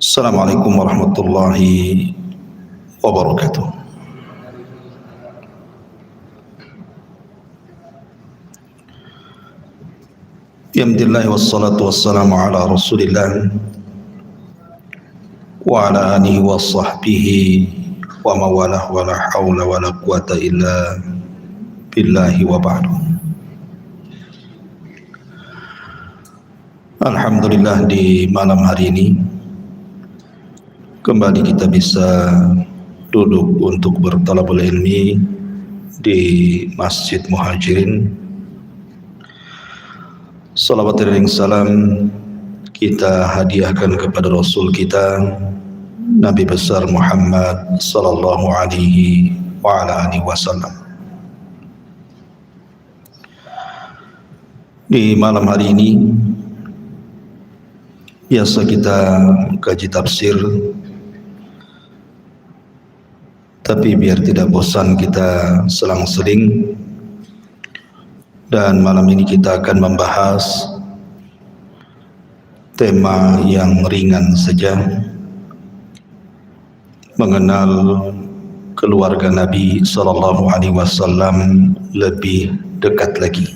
Assalamualaikum warahmatullahi wabarakatuh. Alhamdulillah wassalatu wassalamu ala Rasulillah wa ala alihi wa sahbihi wa mawalah wa la hawla wa la quwata illa billahi wa ba'du. Alhamdulillah, di malam hari ini kembali kita bisa duduk untuk bertalabul ilmi di Masjid Muhajirin. Salawat dan salam kita hadiahkan kepada Rasul kita Nabi besar Muhammad sallallahu alaihi wa ala alihi wasallam. Di malam hari ini biasa kita kaji tafsir, tapi biar tidak bosan kita selang-seling, dan malam ini kita akan membahas tema yang ringan saja, mengenal keluarga Nabi sallallahu alaihi wasallam lebih dekat lagi.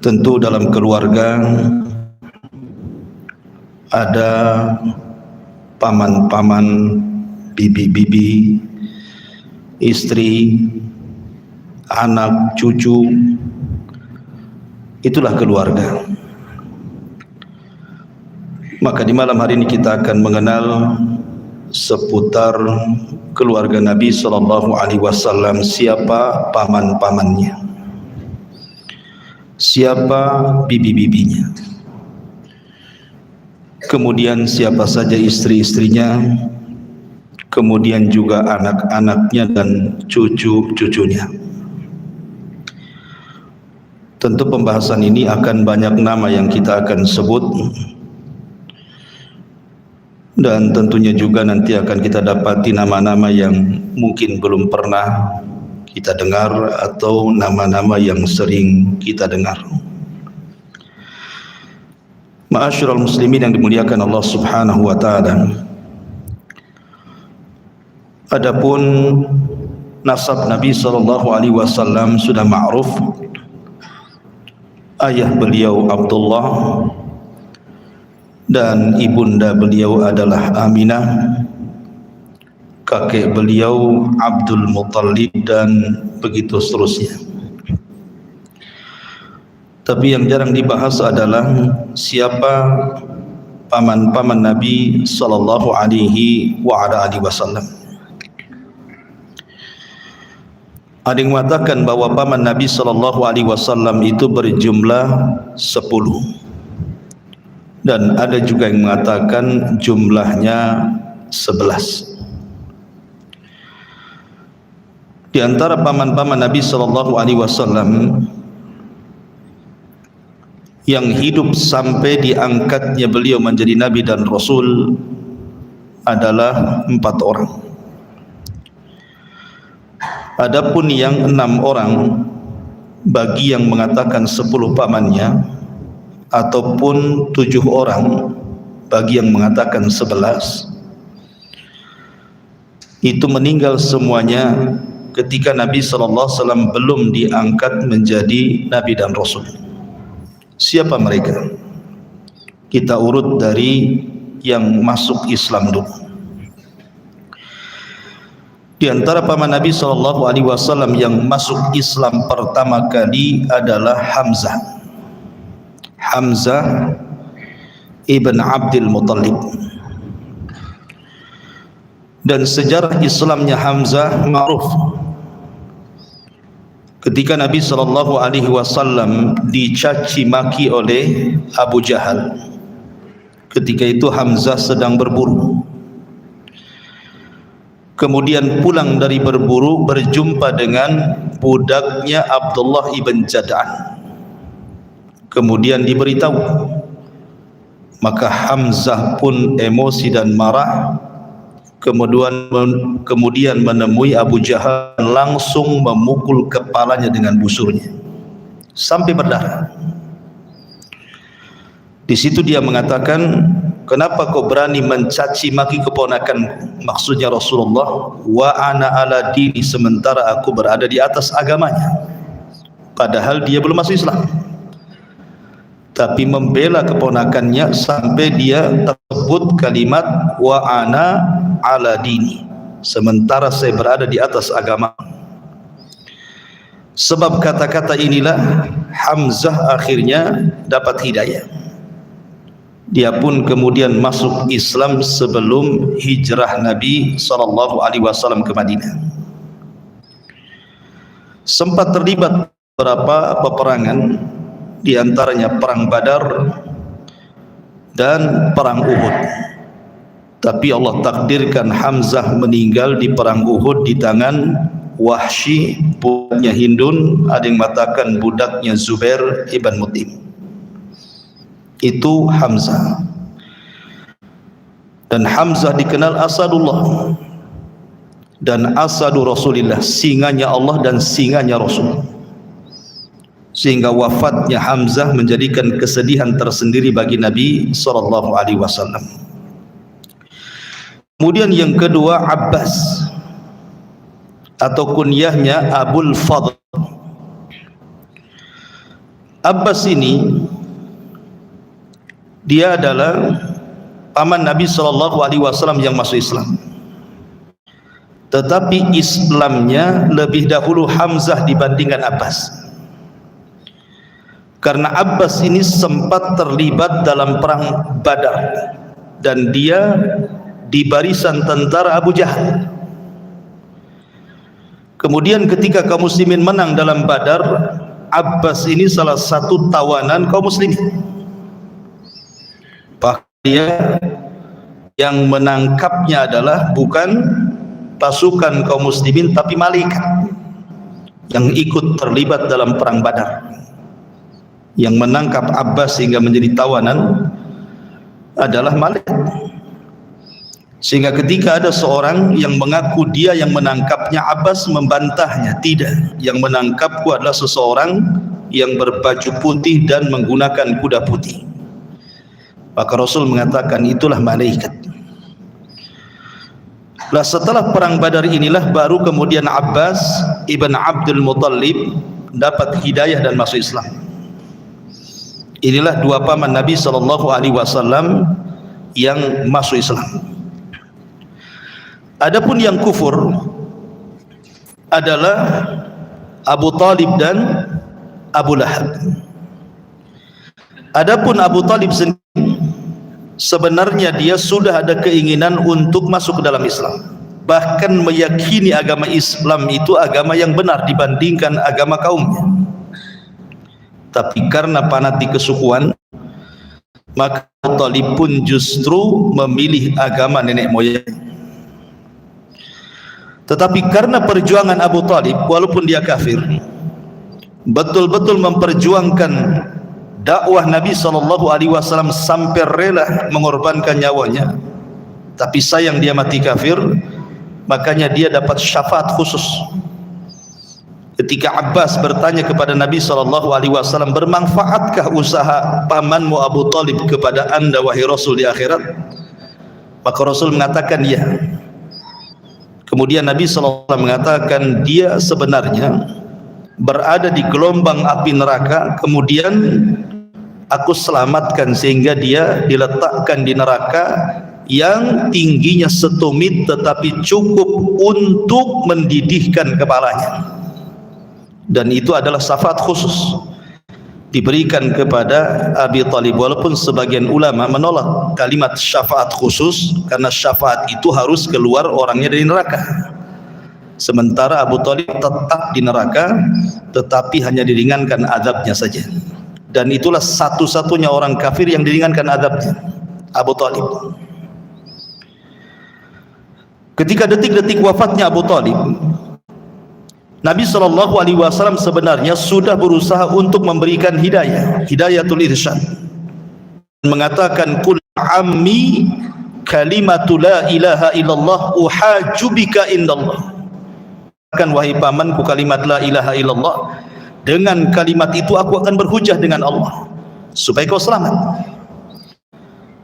Tentu dalam keluarga ada paman-paman, bibi-bibi, istri, anak, cucu. Itulah keluarga. Maka di malam hari ini kita akan mengenal seputar keluarga Nabi sallallahu alaihi wasallam, siapa paman-pamannya, siapa bibi-bibinya, kemudian siapa saja istri-istrinya, kemudian juga anak-anaknya dan cucu-cucunya. Tentu pembahasan ini akan banyak nama yang kita akan sebut, dan tentunya juga nanti akan kita dapati nama-nama yang mungkin belum pernah kita dengar atau nama-nama yang sering kita dengar. Ma'asyiral muslimin yang dimuliakan Allah Subhanahu wa taala. Adapun nasab Nabi sallallahu alaihi wasallam sudah ma'ruf. Ayah beliau Abdullah dan ibunda beliau adalah Aminah. Kakek beliau Abdul Muttalib, dan begitu seterusnya. Tapi yang jarang dibahas adalah siapa paman-paman Nabi sallallahu alaihi wa ala alihi wasallam. Ada yang mengatakan bahwa paman Nabi sallallahu alaihi wasallam itu berjumlah 10, dan ada juga yang mengatakan jumlahnya 11. Di antara paman-paman Nabi sallallahu alaihi wasallam yang hidup sampai diangkatnya beliau menjadi nabi dan rasul adalah 4 orang. Adapun yang 6 orang, bagi yang mengatakan 10 pamannya, ataupun 7 orang bagi yang mengatakan 11, itu meninggal semuanya ketika Nabi sallallahu alaihi wasallam belum diangkat menjadi nabi dan rasul. Siapa mereka? Kita urut dari yang masuk Islam dulu. Di antara paman Nabi sallallahu alaihi wasallam yang masuk Islam pertama kali adalah Hamzah. Hamzah ibn Abdul Muttalib. Dan sejarah Islamnya Hamzah ma'ruf. Ketika Nabi sallallahu alaihi wasallam dicaci maki oleh Abu Jahal, ketika itu Hamzah sedang berburu. Kemudian pulang dari berburu, berjumpa dengan budaknya Abdullah ibn Jad'an. Kemudian diberitahu, maka Hamzah pun emosi dan marah. Kemudian menemui Abu Jahal, langsung memukul kepalanya dengan busurnya sampai berdarah. Di situ dia mengatakan, kenapa kau berani mencaci maki keponakanku? Maksudnya Rasulullah, wa ana ala dini, sementara aku berada di atas agamanya. Padahal dia belum masuk Islam, tapi membela keponakannya sampai dia tersebut kalimat wa ana ala dini, sementara saya berada di atas agama. Sebab kata-kata inilah Hamzah akhirnya dapat hidayah. Dia pun kemudian masuk Islam sebelum hijrah Nabi SAW ke Madinah. Sempat terlibat beberapa peperangan, di antaranya perang Badar dan perang Uhud. Tapi Allah takdirkan Hamzah meninggal di perang Uhud di tangan Wahsy, budaknya Hindun, ada yang mengatakan budaknya Zubair ibn Mut'im. Itu Hamzah. Dan Hamzah dikenal Asadullah dan Asadu Rasulillah, singanya Allah dan singanya Rasul. Sehingga wafatnya Hamzah menjadikan kesedihan tersendiri bagi Nabi SAW. Kemudian yang kedua, Abbas, atau kunyahnya Abul Fadl. Abbas ini dia adalah paman Nabi SAW yang masuk Islam. Tetapi Islamnya lebih dahulu Hamzah dibandingkan Abbas. Karena Abbas ini sempat terlibat dalam perang Badar dan dia di barisan tentara Abu Jahal. Kemudian ketika kaum muslimin menang dalam Badar, Abbas ini salah satu tawanan kaum muslimin. Bahkan dia yang menangkapnya adalah bukan pasukan kaum muslimin tapi malaikat yang ikut terlibat dalam perang Badar. Yang menangkap Abbas sehingga menjadi tawanan adalah malaikat. Sehingga ketika ada seorang yang mengaku dia yang menangkapnya, Abbas membantahnya, tidak, yang menangkapku adalah seseorang yang berbaju putih dan menggunakan kuda putih. Maka Rasul mengatakan itulah malaikat. Nah, setelah perang Badar inilah baru kemudian Abbas ibn Abdul Muttalib dapat hidayah dan masuk Islam. Inilah dua paman Nabi SAW yang masuk Islam. Adapun yang kufur adalah Abu Talib dan Abu Lahab. Adapun Abu Talib sendiri, sebenarnya dia sudah ada keinginan untuk masuk ke dalam Islam, bahkan meyakini agama Islam itu agama yang benar dibandingkan agama kaumnya. Tapi karena fanatik kesukuan, maka Abu Talib pun justru memilih agama nenek moyang. Tetapi karena perjuangan Abu Talib, walaupun dia kafir, betul-betul memperjuangkan dakwah Nabi SAW sampai rela mengorbankan nyawanya, tapi sayang dia mati kafir, makanya dia dapat syafaat khusus. Ketika Abbas bertanya kepada Nabi SAW, bermanfaatkah usaha pamanmu Abu Talib kepada anda wahai Rasul di akhirat? Maka Rasul mengatakan ya. Kemudian Nabi SAW mengatakan dia sebenarnya berada di gelombang api neraka, kemudian aku selamatkan sehingga dia diletakkan di neraka yang tingginya setumit tetapi cukup untuk mendidihkan kepalanya. Dan itu adalah syafaat khusus diberikan kepada Abi Talib, walaupun sebagian ulama menolak kalimat syafaat khusus karena syafaat itu harus keluar orangnya dari neraka. Sementara Abu Talib tetap di neraka tetapi hanya diringankan azabnya saja. Dan itulah satu-satunya orang kafir yang diringankan azabnya, Abu Talib. Ketika detik-detik wafatnya Abu Talib, Nabi SAW sebenarnya sudah berusaha untuk memberikan hidayatul irsyad, mengatakan kul ammi kalimatu la ilaha illallah uhajju bika indallah. Kan wahai pamanku kalimat la ilaha illallah, dengan kalimat itu aku akan berhujah dengan Allah supaya kau selamat.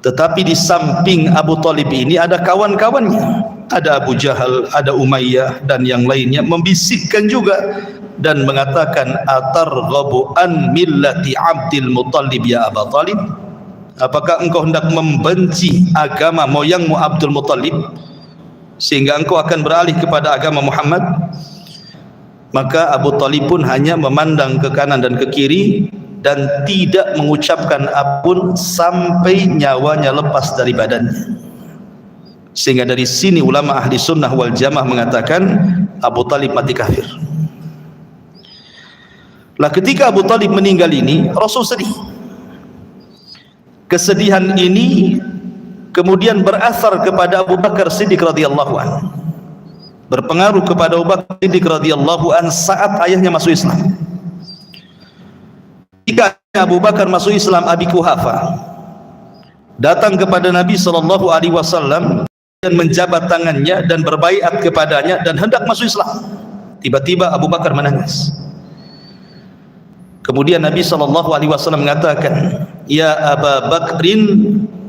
Tetapi di samping Abu Talib ini ada kawan-kawannya, ada Abu Jahal, ada Umayyah dan yang lainnya, membisikkan juga dan mengatakan, atarghabu an millati Abdul Muttalib ya Abu Talib? Apakah engkau hendak membenci agama moyangmu Abdul Muttalib sehingga engkau akan beralih kepada agama Muhammad? Maka Abu Talib pun hanya memandang ke kanan dan ke kiri dan tidak mengucapkan apapun sampai nyawanya lepas dari badannya. Sehingga dari sini ulama ahli sunnah wal jamaah mengatakan Abu Talib mati kafir. Lah ketika Abu Talib meninggal ini, Rasul sedih. Kesedihan ini kemudian berasar kepada Abu Bakar Siddiq radhiyallahu anhu, berpengaruh kepada Abu Bakar Siddiq radhiyallahu anhu saat ayahnya masuk Islam. Ketika Abu Bakar masuk Islam, Abi Quhafa datang kepada Nabi SAW dan menjabat tangannya dan berbaiat kepadanya dan hendak masuk Islam. Tiba-tiba Abu Bakar menangis. Kemudian Nabi SAW mengatakan, ya Aba Bakrin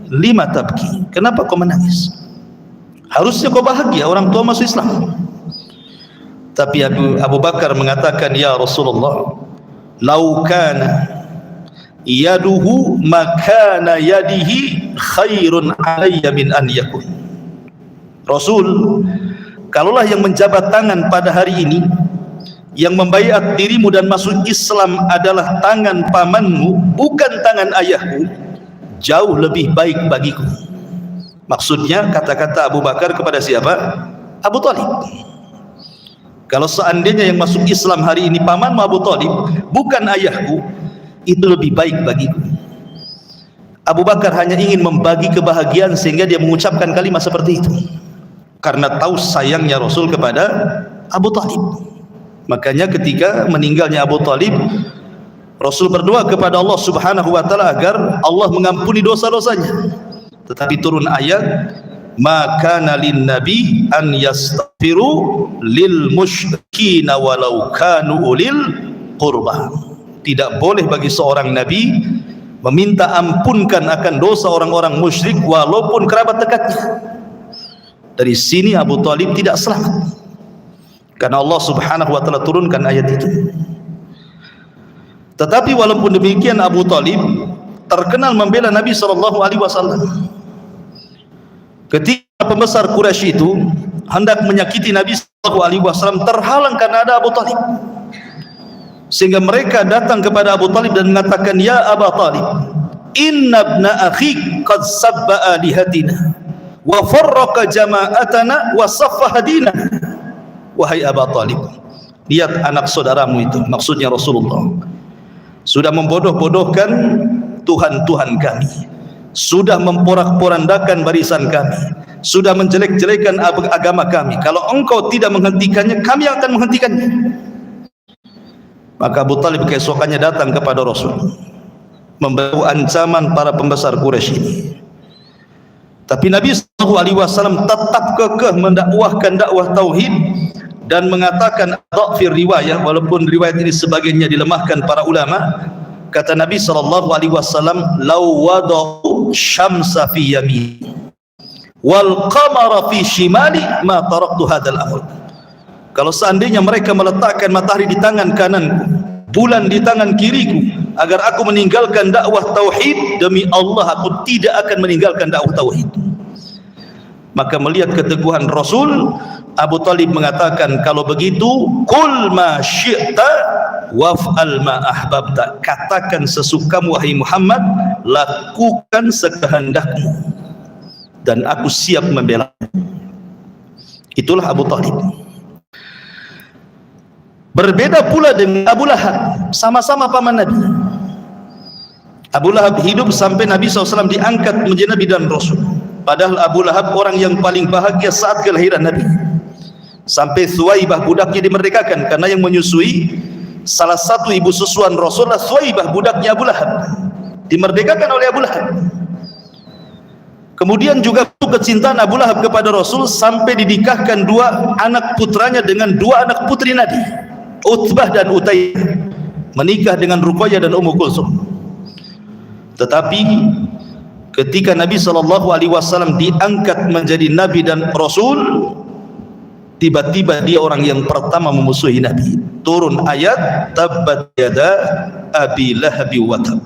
lima tabki, kenapa kau menangis? Harusnya kau bahagia, orang tua masuk Islam. Tapi Abu Bakar mengatakan, ya Rasulullah, lau kana yaduhu makana yadihi khairun alayya min an yakun. Rasul, kalaulah yang menjabat tangan pada hari ini, yang membaiat dirimu dan masuk Islam adalah tangan pamanmu, bukan tangan ayahmu, jauh lebih baik bagiku. Maksudnya kata-kata Abu Bakar kepada siapa? Abu Talib. Kalau seandainya yang masuk Islam hari ini pamanmu Abu Talib, bukan ayahku, itu lebih baik bagiku. Abu Bakar hanya ingin membagi kebahagiaan sehingga dia mengucapkan kalimat seperti itu, karena tahu sayangnya Rasul kepada Abu Talib. Makanya ketika meninggalnya Abu Talib, Rasul berdoa kepada Allah Subhanahu wa taala agar Allah mengampuni dosa-dosanya. Tetapi turun ayat, maka nalin nabi an yastaghfiru lil musyrikin walau kanu ulil qurba. Tidak boleh bagi seorang nabi meminta ampunkan akan dosa orang-orang musyrik walaupun kerabat dekatnya. Dari sini Abu Talib tidak selamat, karena Allah Subhanahu wa taala turunkan ayat itu. Tetapi walaupun demikian, Abu Talib terkenal membela Nabi SAW. Ketika pembesar Quraisy itu hendak menyakiti Nabi SAW, terhalang karena ada Abu Talib, sehingga mereka datang kepada Abu Talib dan mengatakan, ya Abu Talib, inna ibna akhik qad sabba alihatina wa farraqa jama'atana wa saffaha dinana. Wahai Abu Talib, lihat anak saudaramu itu, maksudnya Rasulullah, sudah membodoh-bodohkan Tuhan-Tuhan kami, sudah memporak-porandakan barisan kami, sudah menjelek-jelekan agama kami. Kalau engkau tidak menghentikannya, kami akan menghentikannya. Maka Abu Talib keesokannya datang kepada Rasul, membawa ancaman para pembesar Quraisy ini. Tapi Nabi SAW tetap kekeh mendakwahkan dakwah tauhid dan mengatakan dha'fir riwayah, walaupun riwayat ini sebagiannya dilemahkan para ulama. Kata Nabi SAW, law wada'u syamsa fi yamini wal qamara fi shimali ma taraktu hadzal amr. Kalau seandainya mereka meletakkan matahari di tangan kananku, bulan di tangan kiriku, agar aku meninggalkan dakwah tauhid, demi Allah aku tidak akan meninggalkan dakwah tauhid. Maka melihat keteguhan Rasul, Abu Talib mengatakan, kalau begitu qul ma syi'ta waf'al ma ahbabta, katakan sesukamu wahai Muhammad, lakukan sekehendakmu dan aku siap membela. Itulah Abu Talib. Berbeda pula dengan Abu Lahab, sama-sama paman Nabi. Abu Lahab hidup sampai Nabi SAW diangkat menjadi Nabi dan Rasul. Padahal Abu Lahab orang yang paling bahagia saat kelahiran Nabi. Sampai Thuwaibah budaknya dimerdekakan, karena yang menyusui salah satu ibu susuan Rasulullah, Thuwaibah budaknya Abu Lahab, dimerdekakan oleh Abu Lahab. Kemudian juga kecintaan Abu Lahab kepada Rasul sampai dinikahkan dua anak putranya dengan dua anak putri Nabi, Utbah dan Utayyah, menikah dengan Ruqayyah dan Ummu Kulsum. Tetapi ketika Nabi SAW diangkat menjadi Nabi dan Rasul, tiba-tiba dia orang yang pertama memusuhi Nabi. Turun ayat tabbat yada abi lahabi wa tab.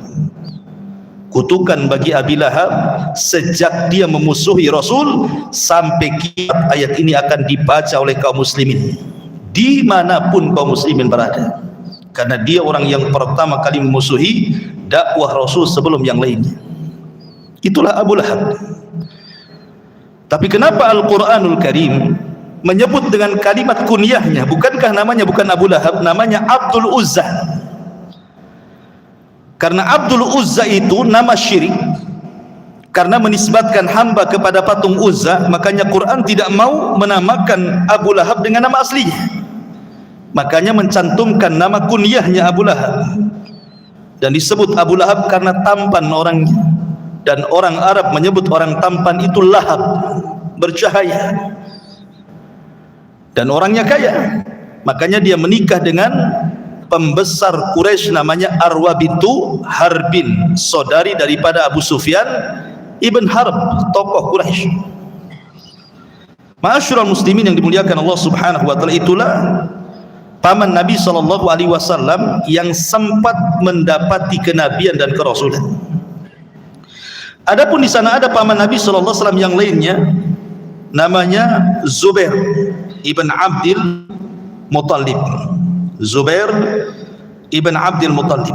Kutukan bagi Abi Lahab sejak dia memusuhi Rasul sampai kiamat. Ayat ini akan dibaca oleh kaum muslimin dimanapun kaum muslimin berada, karena dia orang yang pertama kali memusuhi dakwah Rasul sebelum yang lainnya. Itulah Abu Lahab. Tapi kenapa Al-Quranul Karim menyebut dengan kalimat kunyahnya? Bukankah namanya bukan Abu Lahab, namanya Abdul Uzza? Karena Abdul Uzza itu nama syirik, karena menisbatkan hamba kepada patung Uzza, makanya Quran tidak mau menamakan Abu Lahab dengan nama aslinya, makanya mencantumkan nama kunyahnya Abu Lahab. Dan disebut Abu Lahab karena tampan orangnya, dan orang Arab menyebut orang tampan itu lahab, bercahaya, dan orangnya kaya. Makanya dia menikah dengan pembesar Quraisy namanya Arwa bintu Harbin, saudari daripada Abu Sufyan ibn Harb, tokoh Quraisy. Ma'asyiral muslimin yang dimuliakan Allah Subhanahu wa taala, itulah paman Nabi SAW yang sempat mendapati kenabian dan kerasulan. Adapun di sana ada paman Nabi SAW yang lainnya, namanya Zubair ibn Abdul Muttalib. Zubair ibn Abdul Muttalib.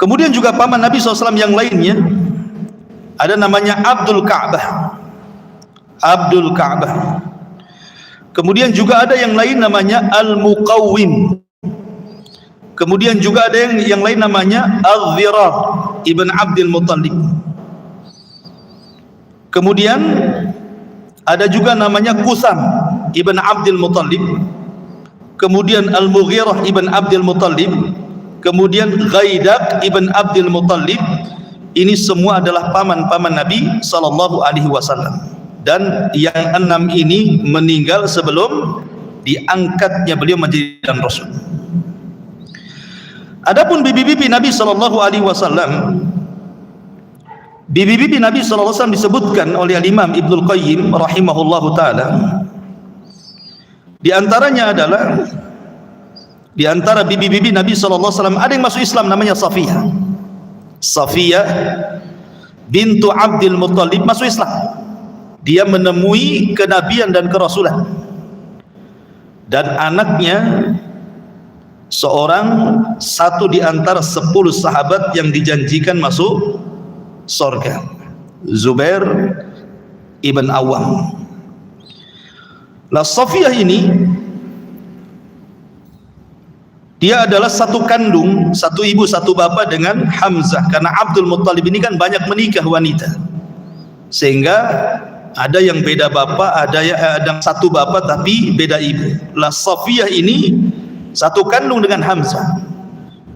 Kemudian juga paman Nabi SAW yang lainnya ada namanya Abdul Ka'bah. Abdul Ka'bah. Kemudian juga ada yang lain namanya Al-Muqawwim. Kemudian juga ada yang lain namanya Al-Dhirar ibn Abdul Muttalib. Kemudian ada juga namanya Qusam ibn Abdul Muttalib. Kemudian Al-Mughirah ibn Abdul Muttalib. Kemudian Ghaidak ibn Abdul Muttalib. Ini semua adalah paman-paman Nabi SAW. Dan yang 6 ini meninggal sebelum diangkatnya beliau menjadi dan Rasul. Adapun bibi-bibi Nabi SAW, bibi-bibi Nabi SAW disebutkan oleh Imam Ibnul Qayyim rahimahullahu ta'ala. Di antaranya adalah, di antara bibi-bibi Nabi SAW ada yang masuk Islam namanya Safiyah. Safiyah bintu Abdul Muttalib masuk Islam. Dia menemui kenabian dan kerasulan. Dan anaknya satu di antara 10 sahabat yang dijanjikan masuk surga, Zubair ibn Awam. Lah Safiyah ini dia adalah satu kandung, satu ibu satu bapa dengan Hamzah, karena Abdul Muttalib ini kan banyak menikah wanita, sehingga ada yang beda bapa, ada yang satu bapa tapi beda ibu. Lah Safiyah ini satu kandung dengan Hamzah.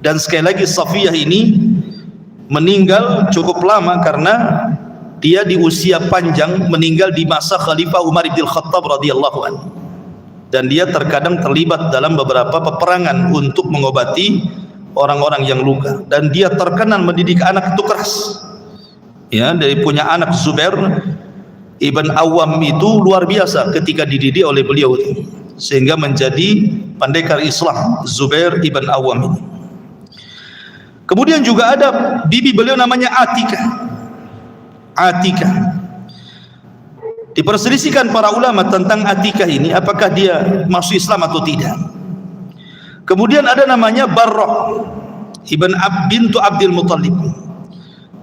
Dan sekali lagi Safiyah ini meninggal cukup lama karena dia di usia panjang, meninggal di masa Khalifah Umar bin Khattab radhiyallahu anhu. Dan dia terkadang terlibat dalam beberapa peperangan untuk mengobati orang-orang yang luka. Dan dia terkenal mendidik anak itu keras. Ya, dari punya anak Zubair ibn Awam itu luar biasa ketika dididik oleh beliau itu, sehingga menjadi pendekar Islam Zubair ibn Awam ini. Kemudian juga ada bibi beliau namanya Atikah. Atikah. Diperselisihkan para ulama tentang Atikah ini, apakah dia masuk Islam atau tidak. Kemudian ada namanya Barrah bintu Abdul Muttalib.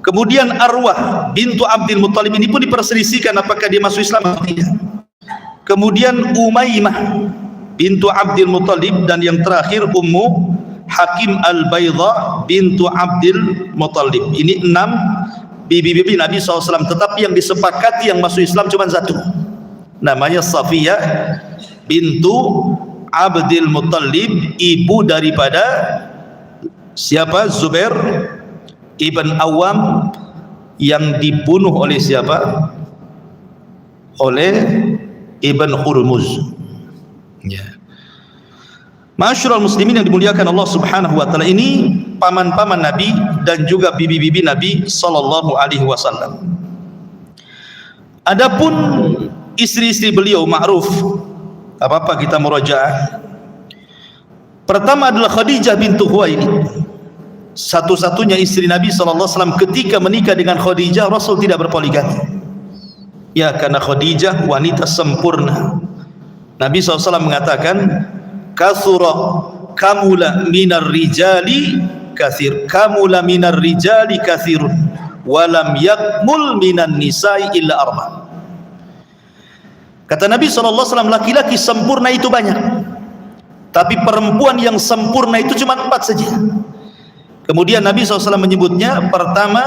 Kemudian Arwah bintu Abdul Muttalib ini pun diperselisihkan apakah dia masuk Islam atau tidak. Kemudian Umaymah bintu Abdul Muttalib, dan yang terakhir Ummu Hakim Al-Baydha bintu Abdul Muttalib. Ini 6 bibi-bibi Nabi SAW, tetapi yang disepakati yang masuk Islam cuma satu, namanya Safiyah bintu Abdul Muttalib, ibu daripada siapa? Zubair ibn Awam, yang dibunuh oleh siapa? Oleh Ibn Hurmuz. Ya. Ma'asyiral muslimin yang dimuliakan Allah Subhanahu wa taala, ini paman-paman Nabi dan juga bibi-bibi Nabi sallallahu alaihi wasallam. Adapun istri-istri beliau ma'ruf, apa-apa kita murajaah. Pertama adalah Khadijah bintu Khuwailid, satu-satunya istri Nabi SAW. Ketika menikah dengan Khadijah, Rasul tidak berpoligami. Ya, karena Khadijah wanita sempurna. Nabi SAW mengatakan, kathura kamula minar rijali kathir, kamula minar rijali kathirun, walam yakmul minan nisai illa arba. Kata Nabi SAW, laki-laki sempurna itu banyak, tapi perempuan yang sempurna itu cuma 4 saja. Kemudian Nabi SAW menyebutnya, pertama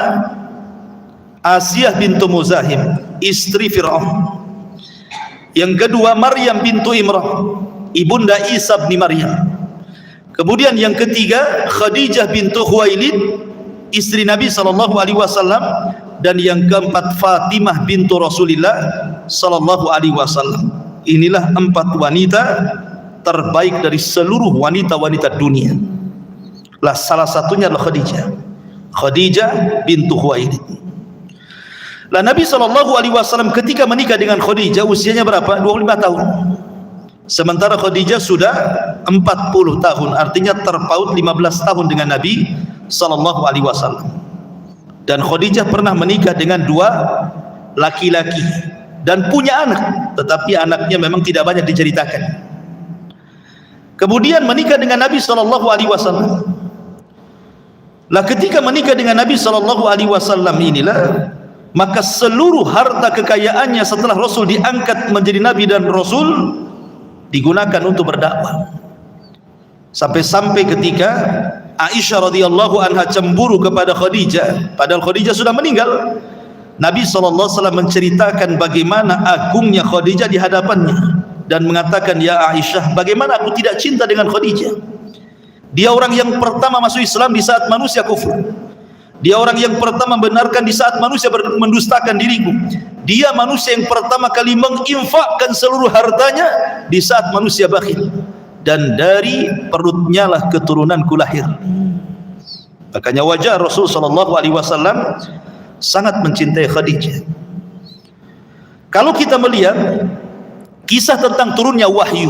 Asiyah bintu Muzahim, istri Fir'aun. Yang kedua Maryam bintu Imran, ibunda Isa bin Maryam. Kemudian yang ketiga Khadijah bintu Khuwailid, istri Nabi SAW. Dan yang keempat Fatimah bintu Rasulullah SAW. Inilah 4 wanita terbaik dari seluruh wanita-wanita dunia. Lah salah satunya adalah Khadijah bintu Khuwailid. Lah Nabi SAW ketika menikah dengan Khadijah usianya berapa? 25 tahun. Sementara Khadijah sudah 40 tahun, artinya terpaut 15 tahun dengan Nabi SAW. Dan Khadijah pernah menikah dengan 2 laki-laki dan punya anak, tetapi anaknya memang tidak banyak diceritakan. Kemudian menikah dengan Nabi SAW. Lah ketika menikah dengan Nabi SAW inilah, maka seluruh harta kekayaannya setelah Rasul diangkat menjadi Nabi dan Rasul digunakan untuk berdakwah. Sampai-sampai ketika Aisyah radhiyallahu anha cemburu kepada Khadijah, padahal Khadijah sudah meninggal, Nabi SAW menceritakan bagaimana agungnya Khadijah di hadapannya dan mengatakan, ya Aisyah, bagaimana aku tidak cinta dengan Khadijah? Dia orang yang pertama masuk Islam di saat manusia kufur. Dia orang yang pertama membenarkan di saat manusia mendustakan diriku. Dia manusia yang pertama kali menginfakkan seluruh hartanya di saat manusia bakhil. Dan dari perutnya lah keturunanku lahir. Makanya wajar Rasul SAW sangat mencintai Khadijah. Kalau kita melihat kisah tentang turunnya wahyu,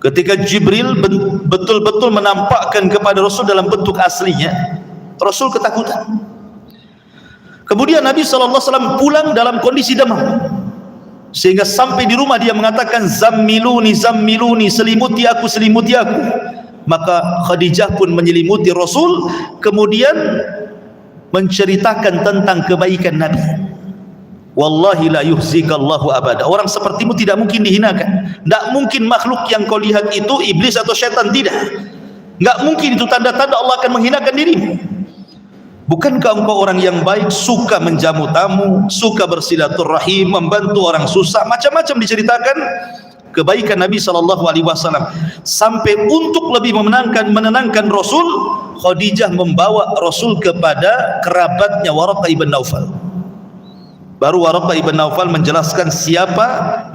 ketika Jibril betul-betul menampakkan kepada Rasul dalam bentuk aslinya, Rasul ketakutan. Kemudian Nabi SAW pulang dalam kondisi demam, sehingga sampai di rumah dia mengatakan, zammiluni zammiluni, selimuti aku selimuti aku. Maka Khadijah pun menyelimuti Rasul, kemudian menceritakan tentang kebaikan Nabi. Wallahi la yuhzikallahu abada. Orang sepertimu tidak mungkin dihinakan. Tidak mungkin makhluk yang kau lihat itu iblis atau syaitan, tidak. Tidak mungkin itu tanda-tanda Allah akan menghinakan dirimu. Bukankah engkau orang yang baik, suka menjamu tamu, suka bersilaturahim, membantu orang susah, macam-macam diceritakan kebaikan Nabi SAW. Sampai untuk lebih menenangkan Rasul, Khadijah membawa Rasul kepada kerabatnya Waraqah ibn Naufal. Baru Waraqah ibn Naufal menjelaskan siapa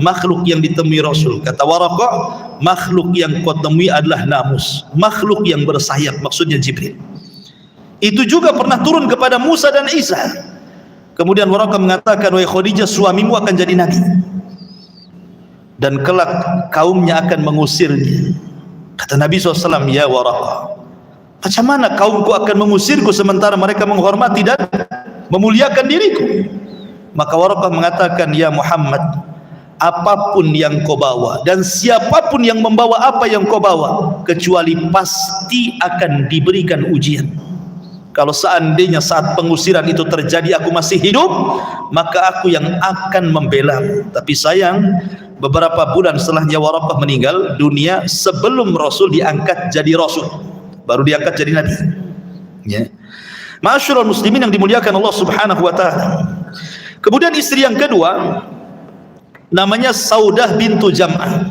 makhluk yang ditemui Rasul. Kata Waraqah, makhluk yang kau temui adalah namus, makhluk yang bersayap, maksudnya Jibril. Itu juga pernah turun kepada Musa dan Isa. Kemudian Waraqah mengatakan, wahai Khadijah, suamimu akan jadi nabi dan kelak kaumnya akan mengusirnya. Kata Nabi SAW, ya Waraqah, macam mana kaumku akan mengusirku sementara mereka menghormati dan memuliakan diriku? Maka Waraqah mengatakan, ya Muhammad, apapun yang kau bawa dan siapapun yang membawa apa yang kau bawa, kecuali pasti akan diberikan ujian. Kalau seandainya saat pengusiran itu terjadi aku masih hidup, maka aku yang akan membelamu. Tapi sayang, beberapa bulan setelahnya Waraqah meninggal dunia sebelum Rasul diangkat jadi Rasul, baru diangkat jadi Nabi. Ya. Ma'asyiral muslimin yang dimuliakan Allah Subhanahu wa taala. Kemudian istri yang kedua namanya Saudah bintu Jam'ah.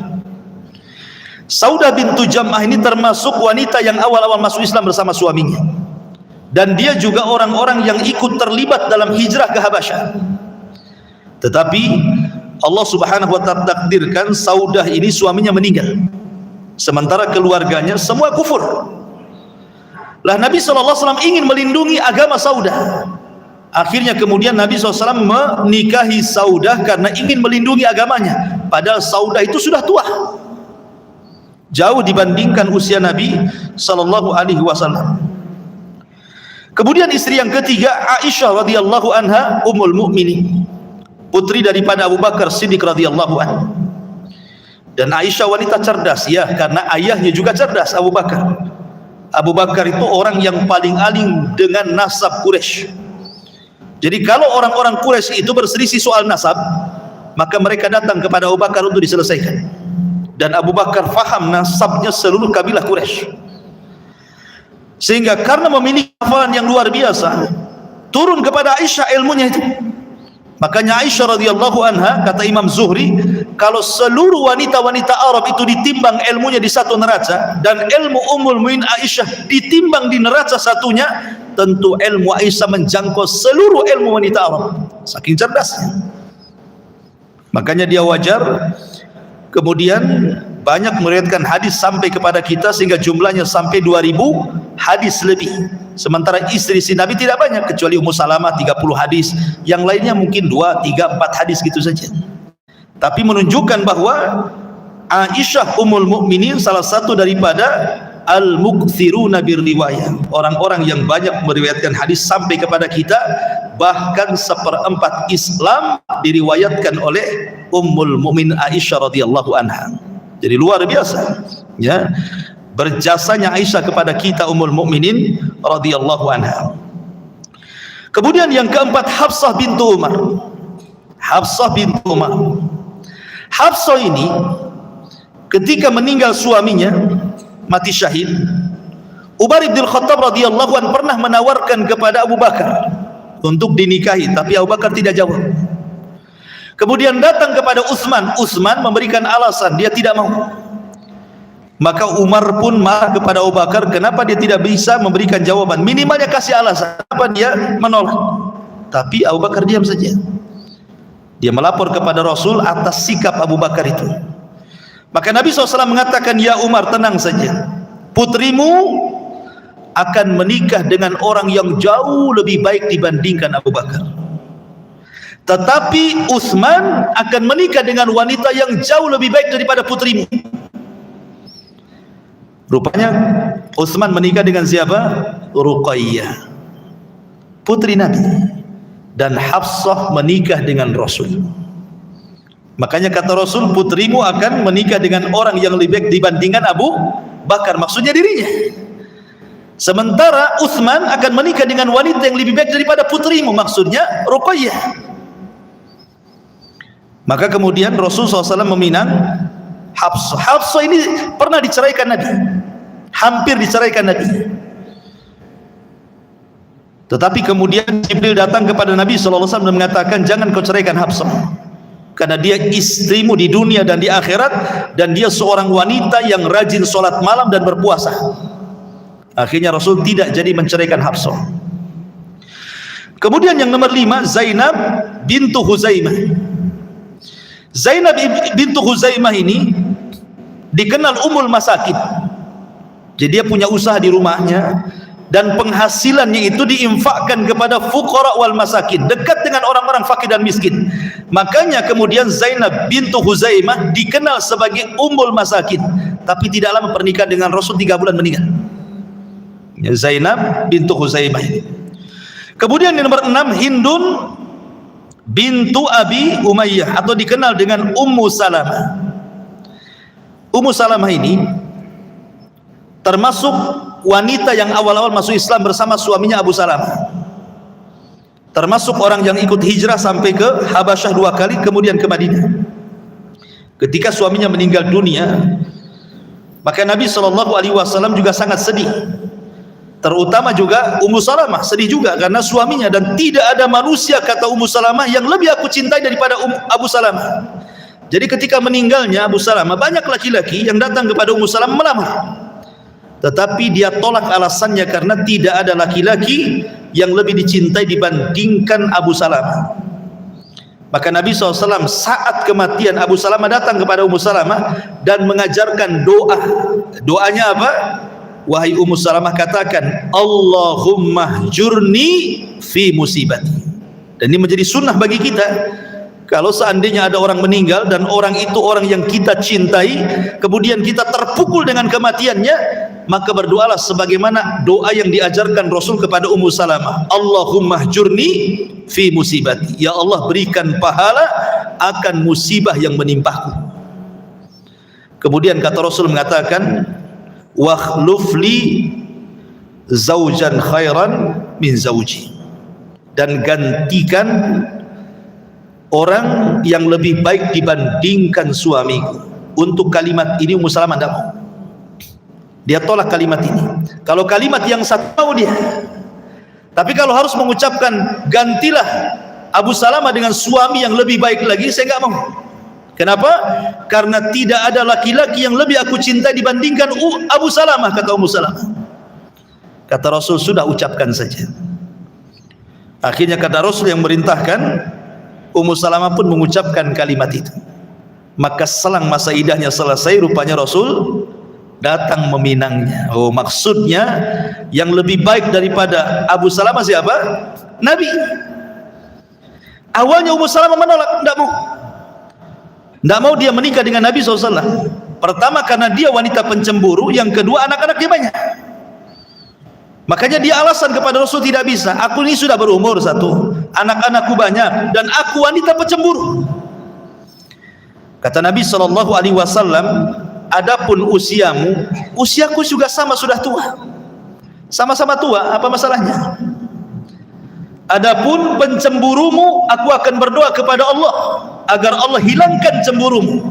Saudah bintu Jam'ah ini termasuk wanita yang awal-awal masuk Islam bersama suaminya, dan dia juga orang-orang yang ikut terlibat dalam hijrah ke Habasyah. Tetapi Allah Subhanahu wa taala takdirkan Saudah ini suaminya meninggal, sementara keluarganya semua kufur. Lah Nabi SAW ingin melindungi agama Saudah. Akhirnya kemudian Nabi SAW menikahi Saudah karena ingin melindungi agamanya. Padahal Saudah itu sudah tua, jauh dibandingkan usia Nabi SAW. Kemudian istri yang ketiga Aisyah radhiyallahu anha, ummul mukminin, putri daripada Abu Bakar Siddiq radhiyallahu anhu. Dan Aisyah wanita cerdas, ya, karena ayahnya juga cerdas, Abu Bakar. Abu Bakar itu orang yang paling alim dengan nasab Quraisy. Jadi kalau orang-orang Quraisy itu berselisih soal nasab, maka mereka datang kepada Abu Bakar untuk diselesaikan. Dan Abu Bakar faham nasabnya seluruh kabilah Quraisy. Sehingga karena memiliki hafalan yang luar biasa, turun kepada Aisyah ilmunya itu. Makanya Aisyah radhiyallahu anha, kata Imam Zuhri, kalau seluruh wanita-wanita Arab itu ditimbang ilmunya di satu neraca, dan ilmu Ummul Mukminin Aisyah ditimbang di neraca satunya, tentu ilmu Aisyah menjangkau seluruh ilmu wanita Arab, saking cerdasnya. Makanya dia wajar kemudian banyak meriwayatkan hadis sampai kepada kita, sehingga jumlahnya sampai 2000 hadis lebih. Sementara istri si Nabi tidak banyak, kecuali Ummu Salamah 30 hadis, yang lainnya mungkin 2, 3, 4 hadis gitu saja. Tapi menunjukkan bahwa Aisyah ummul mukminin salah satu daripada al-muktsiruna birriwayah, orang-orang yang banyak meriwayatkan hadis sampai kepada kita. Bahkan 1/4 Islam diriwayatkan oleh ummul mukminin Aisyah radhiyallahu anha. Jadi luar biasa, ya, berjasanya Aisyah kepada kita ummul mukminin radhiyallahu anha. Kemudian yang keempat Hafsah bintu Umar. Hafsah bintu Umar. Hafsah ini ketika meninggal suaminya mati syahid, Umar bin Khattab radhiyallahu anhu pernah menawarkan kepada Abu Bakar untuk dinikahi, tapi Abu Bakar tidak jawab. Kemudian datang kepada Utsman, Utsman memberikan alasan dia tidak mau. Maka Umar pun marah kepada Abu Bakar, kenapa dia tidak bisa memberikan jawaban, minimalnya kasih alasan kenapa dia menolak. Tapi Abu Bakar diam saja. Dia melapor kepada Rasul atas sikap Abu Bakar itu. Maka Nabi SAW mengatakan, ya Umar, tenang saja, putrimu akan menikah dengan orang yang jauh lebih baik dibandingkan Abu Bakar. Tetapi Utsman akan menikah dengan wanita yang jauh lebih baik daripada putrimu. Rupanya Utsman menikah dengan siapa? Ruqayyah, putri Nabi. Dan Hafsah menikah dengan Rasul. Makanya kata Rasul, putrimu akan menikah dengan orang yang lebih baik dibandingkan Abu Bakar, maksudnya dirinya. Sementara Utsman akan menikah dengan wanita yang lebih baik daripada putrimu, maksudnya Ruqayyah. Maka kemudian Rasul SAW meminang Hafsah. Hafsah ini pernah diceraikan Nabi, hampir diceraikan Nabi. Tetapi kemudian Jibril datang kepada Nabi SAW dan mengatakan, jangan kau ceraikan Hafsah, karena dia istrimu di dunia dan di akhirat, dan dia seorang wanita yang rajin sholat malam dan berpuasa. Akhirnya Rasul tidak jadi menceraikan Hafsah. Kemudian yang nomor 5, Zainab bintu Huzaimah. Zainab bintu Huzaimah ini dikenal Ummul Masakin. Jadi dia punya usaha di rumahnya, dan penghasilannya itu diinfakkan kepada fuqara wal masakin, dekat dengan orang-orang fakir dan miskin. Makanya kemudian Zainab bintu Huzaimah dikenal sebagai Ummul Masakin. Tapi tidak lama pernikahan dengan Rasul, 3 bulan meninggal. Zainab bintu Huzaimah ini. Kemudian yang nomor 6, Hindun bintu Abi Umayyah, atau dikenal dengan Ummu Salamah. Ummu Salamah ini termasuk wanita yang awal-awal masuk Islam bersama suaminya Abu Salamah. Termasuk orang yang ikut hijrah sampai ke Habasyah 2 kali, kemudian ke Madinah. Ketika suaminya meninggal dunia, maka Nabi SAW juga sangat sedih. Terutama juga Ummu Salamah sedih juga karena suaminya, dan tidak ada manusia, kata Ummu Salamah, yang lebih aku cintai daripada Abu Salamah. Jadi ketika meninggalnya Abu Salamah, banyak laki-laki yang datang kepada Ummu Salamah melamar, tetapi dia tolak, alasannya karena tidak ada laki-laki yang lebih dicintai dibandingkan Abu Salamah. Maka Nabi SAW saat kematian Abu Salamah datang kepada Ummu Salamah dan mengajarkan doa. Doanya apa? wahai Ummu Salamah, katakan Allahumma jurni fi musibati. Dan ini menjadi sunnah bagi kita. Kalau seandainya ada orang meninggal dan orang itu orang yang kita cintai, kemudian kita terpukul dengan kematiannya, maka berdoalah sebagaimana doa yang diajarkan Rasul kepada Ummu Salamah. Allahumma jurni fi musibati. Ya Allah, berikan pahala akan musibah yang menimpaku. Kemudian kata Rasul mengatakan, wakhlufli zaujan khairan min zauji. Dan gantikan orang yang lebih baik dibandingkan suamiku. Untuk kalimat ini Ummu Salamah tidak mau. Dia tolak kalimat ini. Kalau kalimat yang satu mau dia. Tapi kalau harus mengucapkan gantilah Abu Salamah dengan suami yang lebih baik lagi, saya enggak mau. Kenapa? Karena tidak ada laki-laki yang lebih aku cintai dibandingkan Abu Salamah, kata Ummu Salamah. Kata Rasul, sudah ucapkan saja. Akhirnya kata Rasul yang merintahkan, Ummu Salamah pun mengucapkan kalimat itu. Maka selang masa idahnya selesai, rupanya Rasul datang meminangnya. Oh, maksudnya yang lebih baik daripada Abu Salamah siapa? Nabi. Awalnya Ummu Salamah menolak, tidak mau dia menikah dengan Nabi SAW. Pertama karena dia wanita pencemburu, yang kedua anak-anak dia banyak. Makanya dia alasan kepada Rasul, tidak bisa, aku ini sudah berumur satu, anak-anakku banyak, dan aku wanita pencemburu. Kata Nabi SAW, adapun usiamu, usiaku juga sama, sudah tua, sama-sama tua, apa masalahnya? Adapun pencemburumu, aku akan berdoa kepada Allah agar Allah hilangkan cemburumu.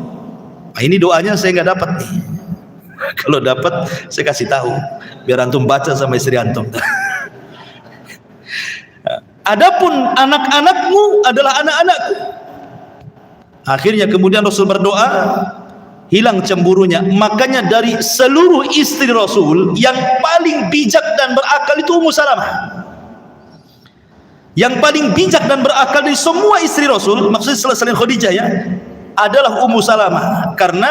Nah, ini doanya saya nggak dapat nih. Kalau dapat saya kasih tahu biar antum baca sama istri antum. Adapun anak-anakmu adalah anak-anakku. Akhirnya kemudian Rasul berdoa hilang cemburunya. Makanya dari seluruh istri Rasul yang paling bijak dan berakal itu Ummu Salamah. Yang paling bijak dan berakal dari semua istri Rasul, maksudnya selain Khadijah ya, adalah Ummu Salamah. Karena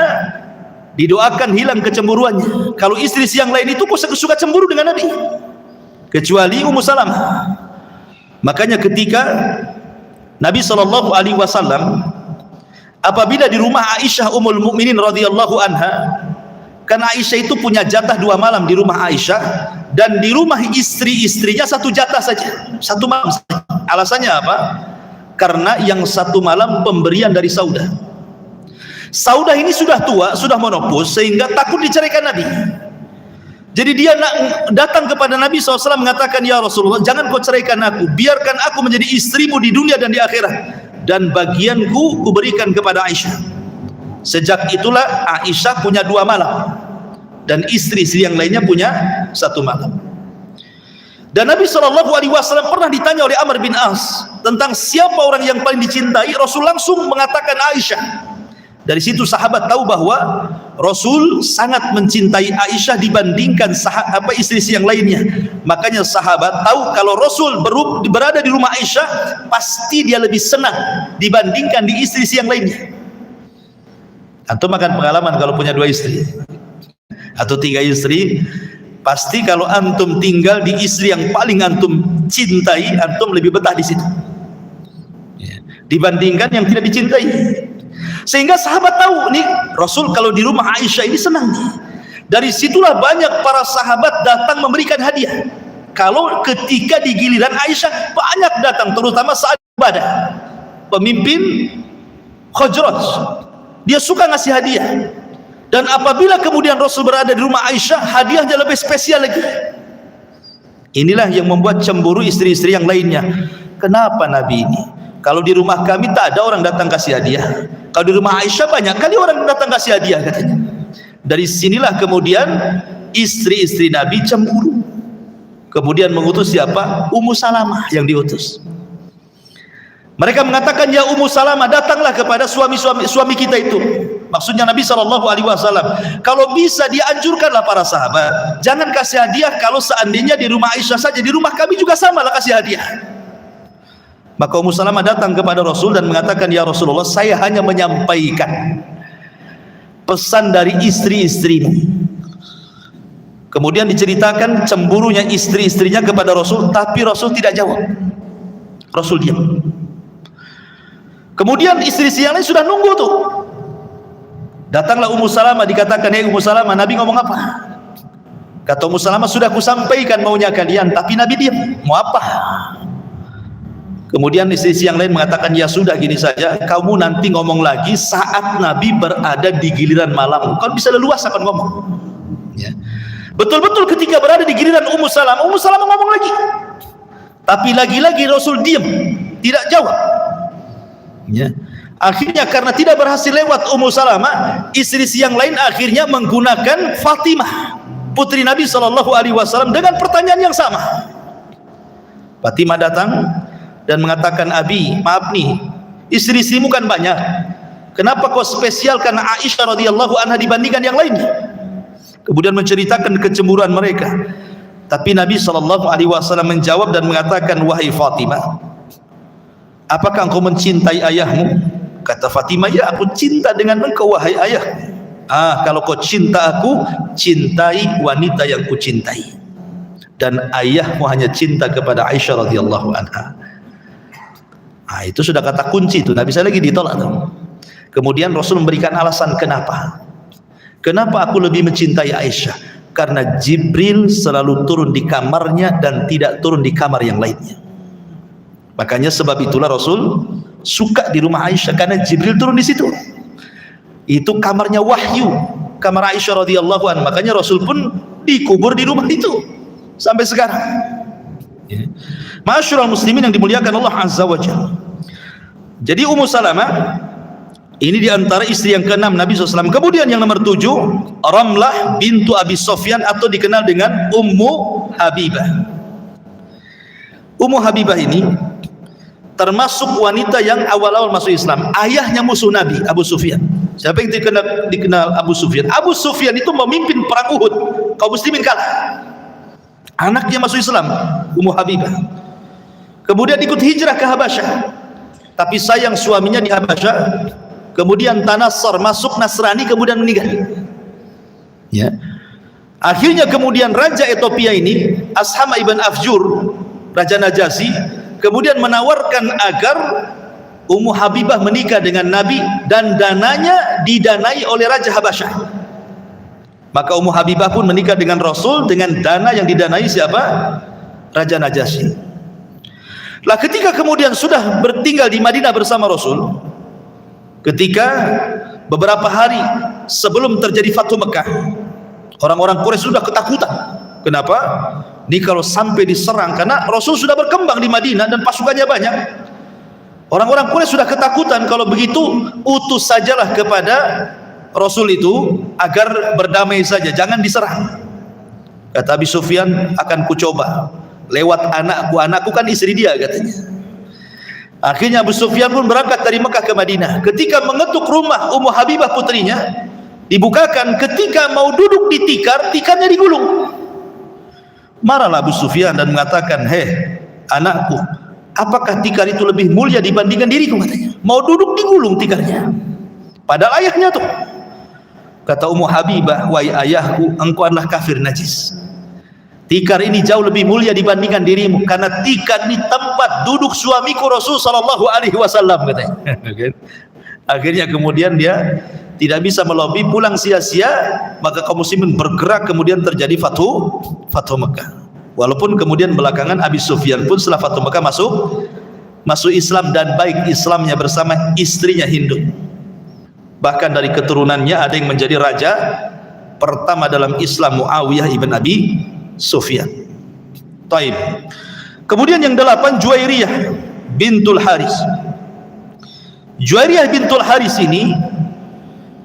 didoakan hilang kecemburuannya. Kalau istri yang lain itu kok suka cemburu dengan Nabi, kecuali Ummu Salamah. Makanya ketika Nabi SAW apabila di rumah Aisyah Ummul Mukminin radhiyallahu anha, kan Aisyah itu punya jatah 2 malam di rumah Aisyah, dan di rumah istri-istrinya 1 jatah saja, 1 malam saja. Alasannya apa? Karena yang 1 malam pemberian dari Saudah. Saudah ini sudah tua, sudah menopause, sehingga takut diceraikan Nabi. Jadi dia datang kepada Nabi SAW mengatakan, ya Rasulullah, jangan kau ceraikan aku, biarkan aku menjadi istrimu di dunia dan di akhirat, dan bagianku kuberikan kepada Aisyah. Sejak itulah Aisyah punya 2 malam, dan istri-istri yang lainnya punya 1 malam. Dan Nabi SAW pernah ditanya oleh Amr bin As tentang siapa orang yang paling dicintai. Rasul langsung mengatakan Aisyah. Dari situ sahabat tahu bahwa Rasul sangat mencintai Aisyah dibandingkan istri-istri yang lainnya. Makanya sahabat tahu kalau Rasul berada di rumah Aisyah, pasti dia lebih senang dibandingkan di istri-istri yang lainnya. Antum makan pengalaman kalau punya 2 istri atau 3 istri, pasti kalau antum tinggal di istri yang paling antum cintai, antum lebih betah di situ dibandingkan yang tidak dicintai. Sehingga sahabat tahu nih Rasul kalau di rumah Aisyah ini senang nih. Dari situlah banyak para sahabat datang memberikan hadiah. Kalau ketika di giliran Aisyah banyak datang, terutama saat ibadah. Pemimpin Khazraj, dia suka ngasih hadiah. Dan apabila kemudian Rasul berada di rumah Aisyah, hadiahnya lebih spesial lagi. Inilah yang membuat cemburu istri-istri yang lainnya. Kenapa Nabi ini? Kalau di rumah kami tak ada orang datang kasih hadiah. Kalau di rumah Aisyah banyak kali orang datang kasih hadiah, katanya. Dari sinilah kemudian istri-istri Nabi cemburu. Kemudian mengutus siapa? Ummu Salamah yang diutus. Mereka mengatakan, ya Ummu Salamah, datanglah kepada suami kita itu. Maksudnya Nabi SAW. Kalau bisa dianjurkanlah para sahabat, jangan kasih hadiah kalau seandainya di rumah Aisyah saja, di rumah kami juga sama lah kasih hadiah. Maka Ummu Salamah datang kepada Rasul dan mengatakan, ya Rasulullah, saya hanya menyampaikan pesan dari istri-istrimu. Kemudian diceritakan cemburunya istri-istrinya kepada Rasul, tapi Rasul tidak jawab. Rasul diam. Kemudian istri-istri yang lain sudah nunggu tuh. Datanglah Ummu Salamah, dikatakan, "Hei Ummu Salamah, Nabi ngomong apa?" Kata Ummu Salamah, "Sudah kusampaikan maunya kalian, tapi Nabi diam. Mau apa?" Kemudian istri-istri yang lain mengatakan, "Ya sudah, gini saja, kamu nanti ngomong lagi saat Nabi berada di giliran malam. Kau bisa leluasa akan ngomong." Ya. Betul-betul ketika berada di giliran Ummu Salamah ngomong lagi. Tapi lagi-lagi Rasul diam, tidak jawab. Ya. Akhirnya karena tidak berhasil lewat Ummu Salamah, istri-istri yang lain akhirnya menggunakan Fatimah, putri Nabi SAW, dengan pertanyaan yang sama. Fatimah datang dan mengatakan, "Abi, maaf nih, istri-istrimu kan banyak. Kenapa kau spesialkan Aisyah radhiyallahu anha dibandingkan yang lainnya?" Kemudian menceritakan kecemburuan mereka. Tapi Nabi SAW menjawab dan mengatakan, "Wahai Fatimah, apakah engkau mencintai ayahmu?" Kata Fatimah, "Ya, aku cinta dengan engkau wahai ayah." Kalau kau cinta aku, cintai wanita yang kucintai. Dan ayahmu hanya cinta kepada Aisyah radhiyallahu anha. Itu sudah kata kunci itu, tidak bisa lagi ditolak. Kemudian Rasul memberikan alasan kenapa. Kenapa aku lebih mencintai Aisyah? Karena Jibril selalu turun di kamarnya dan tidak turun di kamar yang lainnya. Makanya sebab itulah Rasul suka di rumah Aisyah, karena Jibril turun di situ. Itu kamarnya wahyu, kamar Aisyah radhiyallahu anha. Makanya Rasul pun dikubur di rumah itu sampai sekarang. Ma'asyiral muslimin yang dimuliakan Allah Azza wa Jalla. Jadi Ummu Salamah ini diantara istri yang ke-6 Nabi SAW. Kemudian yang nomor 7, Ramlah bintu Abi Sufyan atau dikenal dengan Ummu Habibah. Ummu Habibah ini termasuk wanita yang awal-awal masuk Islam. Ayahnya musuh Nabi, Abu Sufyan. Siapa yang dikenal Abu Sufyan? Abu Sufyan itu memimpin perang Uhud. Kaum muslimin kalah. Anaknya masuk Islam, Ummu Habibah. Kemudian ikut hijrah ke Habasyah. Tapi sayang suaminya di Habasyah. Kemudian tanassar, masuk Nasrani, kemudian meninggal. Ya. Akhirnya kemudian Raja Ethiopia ini, Ashama ibn Afjur, Raja Najasyi, kemudian menawarkan agar Ummu Habibah menikah dengan Nabi dan dananya didanai oleh Raja Habasyah. Maka Ummu Habibah pun menikah dengan Rasul dengan dana yang didanai siapa? Raja Najasyi. Lah ketika kemudian sudah bertinggal di Madinah bersama Rasul, ketika beberapa hari sebelum terjadi Fathu Mekah, orang-orang Quraisy sudah ketakutan. Kenapa? Ini kalau sampai diserang, karena Rasul sudah berkembang di Madinah dan pasukannya banyak. Orang-orang Quraisy sudah ketakutan. Kalau begitu, utus sajalah kepada Rasul itu agar berdamai saja, jangan diserang. Kata Abi Sufyan, akan kucoba lewat anakku kan istri dia katanya. Akhirnya Abu Sufyan pun berangkat dari Mekah ke Madinah. Ketika mengetuk rumah Ummu Habibah putrinya, dibukakan. Ketika mau duduk di tikar, tikarnya digulung. Marahlah Abu Sufyan dan mengatakan, "Hei anakku, apakah tikar itu lebih mulia dibandingkan diriku?" katanya. Mau duduk digulung tikarnya. Padahal ayahnya tuh. Kata Ummu Habibah, "Wahai ayahku, engkau adalah kafir najis. Tikar ini jauh lebih mulia dibandingkan dirimu, karena tikar ini tempat duduk suamiku Rasul sallallahu alaihi wasallam," katanya. Akhirnya kemudian dia tidak bisa melobi, pulang sia-sia. Maka kaum muslimin bergerak, kemudian terjadi Fathu Mekah. Walaupun kemudian belakangan Abi Sufyan pun setelah Fathu Mekah masuk Islam, dan baik Islamnya bersama istrinya Hindu. Bahkan dari keturunannya ada yang menjadi raja pertama dalam Islam, Muawiyah ibn Abi Sufyan. Taib. Kemudian yang 8, Juwairiyah bintul Haris. Juwairiyah bintul Haris ini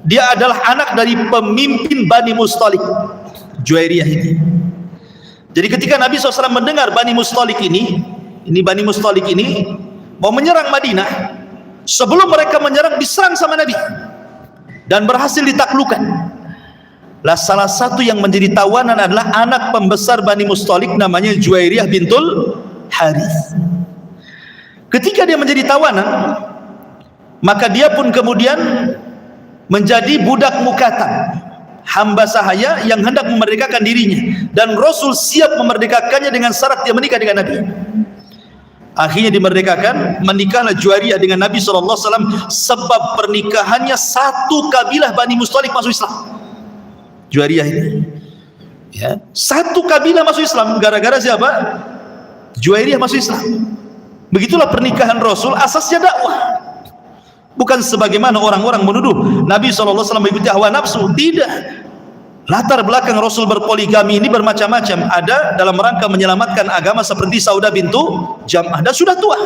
dia adalah anak dari pemimpin Bani Mustalik. Juwairiyah ini. Jadi ketika Nabi SAW mendengar Bani Mustalik ini Bani Mustalik ini mau menyerang Madinah, sebelum mereka menyerang diserang sama Nabi dan berhasil ditaklukkan. Lah salah satu yang menjadi tawanan adalah anak pembesar Bani Mustalik, namanya Juwairiyah bintul Haris. Ketika dia menjadi tawanan, maka dia pun kemudian menjadi budak mukatan. hamba sahaya yang hendak memerdekakan dirinya, dan Rasul siap memerdekakannya dengan syarat dia menikah dengan Nabi. Akhirnya dimerdekakan, menikahlah Juwairiyah dengan Nabi SAW. Sebab pernikahannya satu kabilah Bani Mustalik masuk Islam. Juwairiyah ini, ya, satu kabilah masuk Islam gara-gara siapa? Juwairiyah masuk Islam. Begitulah pernikahan Rasul, asasnya dakwah. Bukan sebagaimana orang-orang menuduh Nabi SAW mengikuti hawa nafsu. Tidak. Latar belakang Rasul berpoligami ini bermacam-macam. Ada dalam rangka menyelamatkan agama seperti Saudah bintu Jam'ah, dan sudah tua,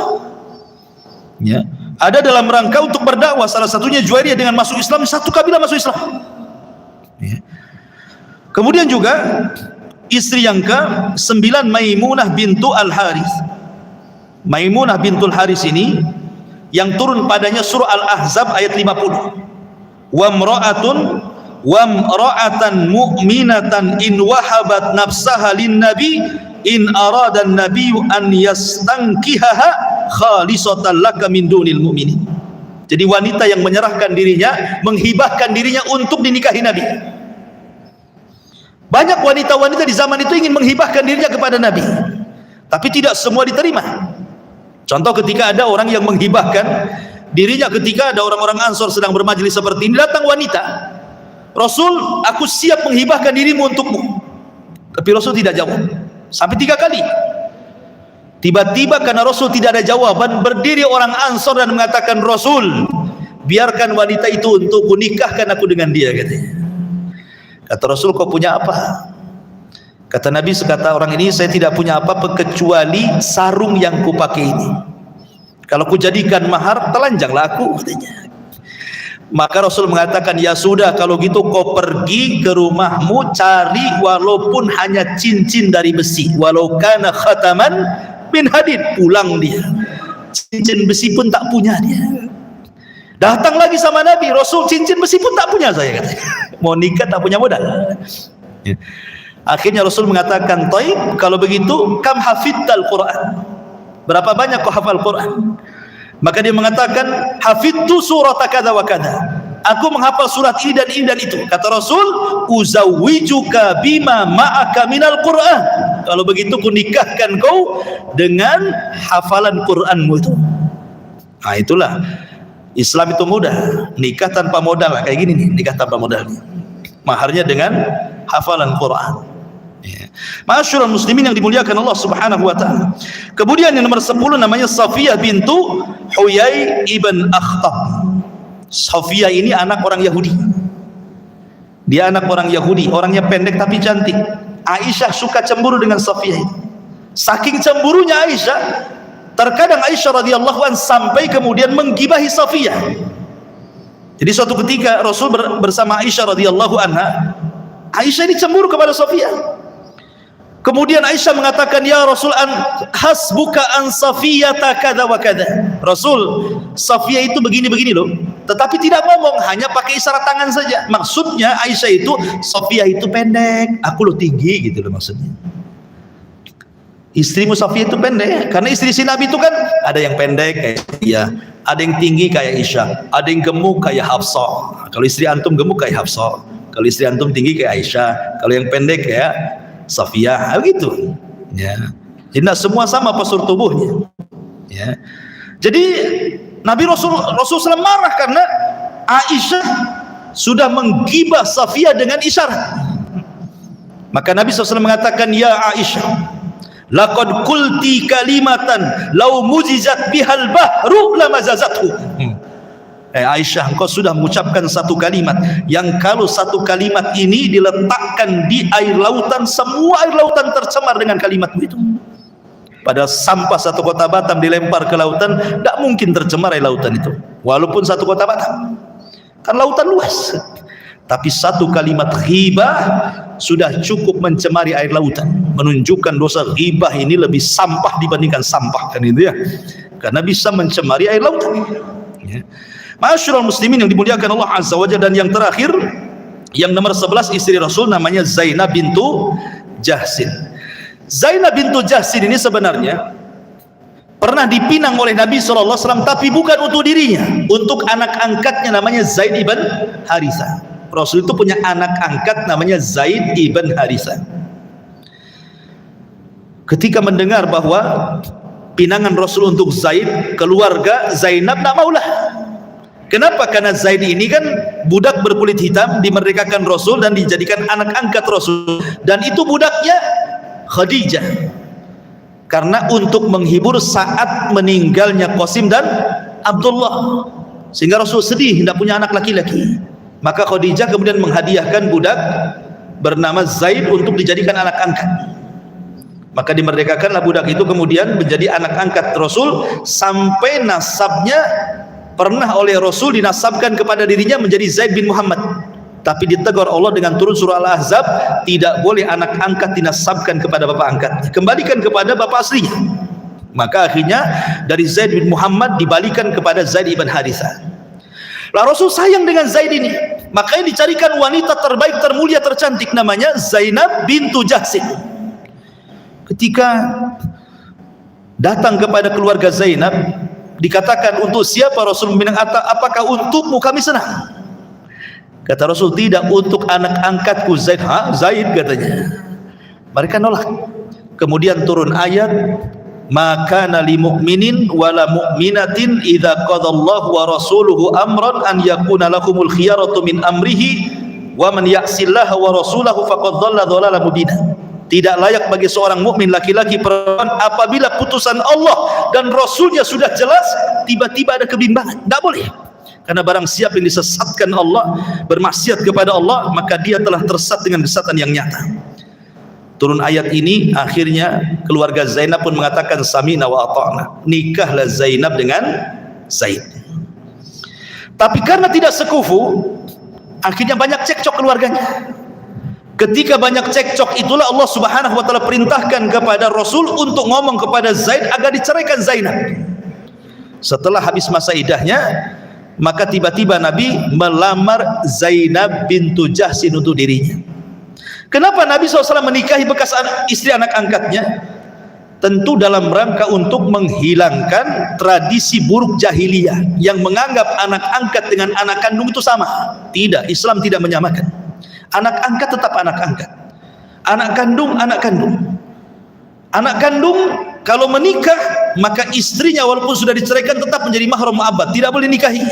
ya. Ada dalam rangka untuk berdakwah, salah satunya Juwairiyah dengan masuk Islam, satu kabilah masuk Islam, ya. Kemudian juga istri yang ke-9 Maimunah bintu Al-Harith. Maimunah bintul Harith ini yang turun padanya surah Al-Ahzab ayat 50. Wa mra'atan mu'minatan in wahabat nafsaha lin nabi in arada an-nabiyyu an yastankihaha khalisatan laka min dunil mu'minin. Jadi wanita yang menyerahkan dirinya, menghibahkan dirinya untuk dinikahi Nabi. Banyak wanita-wanita di zaman itu ingin menghibahkan dirinya kepada Nabi, tapi tidak semua diterima. Contoh, ketika ada orang yang menghibahkan dirinya, ketika ada orang-orang Ansor sedang bermajlis seperti ini, datang wanita, Rasul, aku siap menghibahkan dirimu untukmu. Tapi Rasul tidak jawab sampai 3 kali. Tiba-tiba karena Rasul tidak ada jawaban, berdiri orang Ansor dan mengatakan, Rasul, biarkan wanita itu untukku, nikahkan aku dengan dia, katanya. Kata Rasul, kau punya apa? Kata Nabi, sekata orang ini, saya tidak punya apa-apa kecuali sarung yang kupakai ini. Kalau kujadikan mahar, telanjanglah aku, katanya. Maka Rasul mengatakan, ya sudah, kalau gitu kau pergi ke rumahmu, cari walaupun hanya cincin dari besi, walau kana khataman min hadid. Pulang dia, cincin besi pun tak punya dia. Datang lagi sama Nabi, Rasul, cincin besi pun tak punya saya, katanya. Mau nikah tak punya modal. Akhirnya Rasul mengatakan, taib, kalau begitu kam hafidtal Quran, berapa banyak kau hafal Quran? Maka dia mengatakan, hafidtu surat kada wa kada, aku menghafal surat ini dan ini dan itu. Kata Rasul, uzawwijuka bima ma'aka minal Quran, kalau begitu ku nikahkan kau dengan hafalan Quranmu itu. Nah, itulah Islam itu mudah, nikah tanpa modal, kayak gini nih, nikah tanpa modal, maharnya dengan hafalan Quran. Ya. Ma'asyiral muslimin yang dimuliakan Allah Subhanahu wa taala. Kemudian yang nomor 10 namanya Safiyah bintu Huyai ibn Akhtab. Safiyah ini anak orang Yahudi. Dia anak orang Yahudi, orangnya pendek tapi cantik. Aisyah suka cemburu dengan Safiyah itu. Saking cemburunya Aisyah, terkadang Aisyah radhiyallahu anha sampai kemudian menggibahi Safiyah. Jadi suatu ketika Rasul bersama Aisyah radhiyallahu anha, Aisyah ini cemburu kepada Safiyah. Kemudian Aisyah mengatakan, ya Rasul, hasbuka an Safiyata kada wa kada. Rasul, Safiyah itu begini-begini loh. Tetapi tidak ngomong, hanya pakai isyarat tangan saja. Maksudnya Aisyah itu, Safiyah itu pendek, aku loh tinggi, gitu loh maksudnya. Istrimu Safiyah itu pendek, karena istri si Nabi itu kan ada yang pendek kayak dia, ada yang tinggi kayak Aisyah, ada yang gemuk kayak Hafsah. Kalau istri antum gemuk kayak Hafsah, kalau istri antum tinggi kayak Aisyah, kalau yang pendek kayak Safiyah, begitu. Ya. Jadi tidak semua sama postur tubuhnya. Ya. Jadi Nabi Rasul SAW marah karena Aisyah sudah menggibah Safiyah dengan isyarat. Maka Nabi SAW mengatakan, ya Aisyah, laqad qulti kalimatan law muzizat bihal bahru lamazazathu. Aisyah, engkau sudah mengucapkan satu kalimat yang kalau satu kalimat ini diletakkan di air lautan, semua air lautan tercemar dengan kalimatmu itu. Pada sampah satu kota Batam dilempar ke lautan, tidak mungkin tercemar air lautan itu, walaupun satu kota Batam, kan lautan luas. Tapi satu kalimat ghibah sudah cukup mencemari air lautan, menunjukkan dosa ghibah ini lebih sampah dibandingkan sampah, kan itu ya, karena bisa mencemari air lautan. Ya. Ma'asyiral muslimin yang dimuliakan Allah Azza wa Jalla. Dan yang terakhir, yang nomor 11, istri Rasul namanya Zainab bintu Jahsin. Zainab bintu Jahsin ini sebenarnya pernah dipinang oleh Nabi SAW, tapi bukan untuk dirinya, untuk anak angkatnya namanya Zaid ibn Harithah. Rasul itu punya anak angkat namanya Zaid ibn Harithah. Ketika mendengar bahwa pinangan Rasul untuk Zaid, keluarga Zainab tak maulah. Kenapa? Karena Zaid ini kan budak berkulit hitam, dimerdekakan Rasul dan dijadikan anak angkat Rasul, dan itu budaknya Khadijah. Karena untuk menghibur saat meninggalnya Qasim dan Abdullah, sehingga Rasul sedih tidak punya anak laki-laki. Maka Khadijah kemudian menghadiahkan budak bernama Zaid untuk dijadikan anak angkat. Maka dimerdekakanlah budak itu, kemudian menjadi anak angkat Rasul, sampai nasabnya pernah oleh Rasul dinasabkan kepada dirinya menjadi Zaid bin Muhammad. Tapi ditegur Allah dengan turun surah Al-Ahzab, tidak boleh anak angkat dinasabkan kepada bapak angkat, kembalikan kepada bapak aslinya. Maka akhirnya dari Zaid bin Muhammad dibalikan kepada Zaid ibn Harithah. Lah Rasul sayang dengan Zaid ini, makanya dicarikan wanita terbaik, termulia, tercantik, namanya Zainab bintu Jahsin. Ketika datang kepada keluarga Zainab, dikatakan, untuk siapa Rasul meminang? Apakah untukmu? Kami senang. Kata Rasul, tidak, untuk anak angkatku Zaid. Zaid katanya. Mereka nolak. Kemudian turun ayat, maka nali mu'minin wala mu'minatin idza qadallahu wa rasuluhu amran an yakuna lahumul khiyaratu min amrihi wa man ya'sillaha wa rasulahu faqad dhalla dhalalan mubina. Tidak layak bagi seorang mukmin laki-laki perempuan apabila putusan Allah dan Rasulnya sudah jelas, tiba-tiba ada kebimbangan. Tidak boleh. Karena barang siapa yang disesatkan Allah, bermaksiat kepada Allah, maka dia telah tersesat dengan kesesatan yang nyata. Turun ayat ini, akhirnya keluarga Zainab pun mengatakan sami'na wa ata'na. Nikahlah Zainab dengan Zaid. Tapi karena tidak sekufu, akhirnya banyak cekcok keluarganya. Ketika banyak cekcok itulah Allah Subhanahu wa taala perintahkan kepada Rasul untuk ngomong kepada Zaid agar diceraikan Zainab. Setelah habis masa iddahnya, maka tiba-tiba Nabi melamar Zainab bintu Jahsin untuk dirinya. Kenapa Nabi SAW menikahi bekas istri anak angkatnya? Tentu dalam rangka untuk menghilangkan tradisi buruk jahiliyah yang menganggap anak angkat dengan anak kandung itu sama. Tidak, Islam tidak menyamakan. Anak angkat tetap anak angkat, anak kandung anak kandung. Anak kandung kalau menikah, maka istrinya walaupun sudah diceraikan tetap menjadi mahram mu'abbad, tidak boleh nikahi.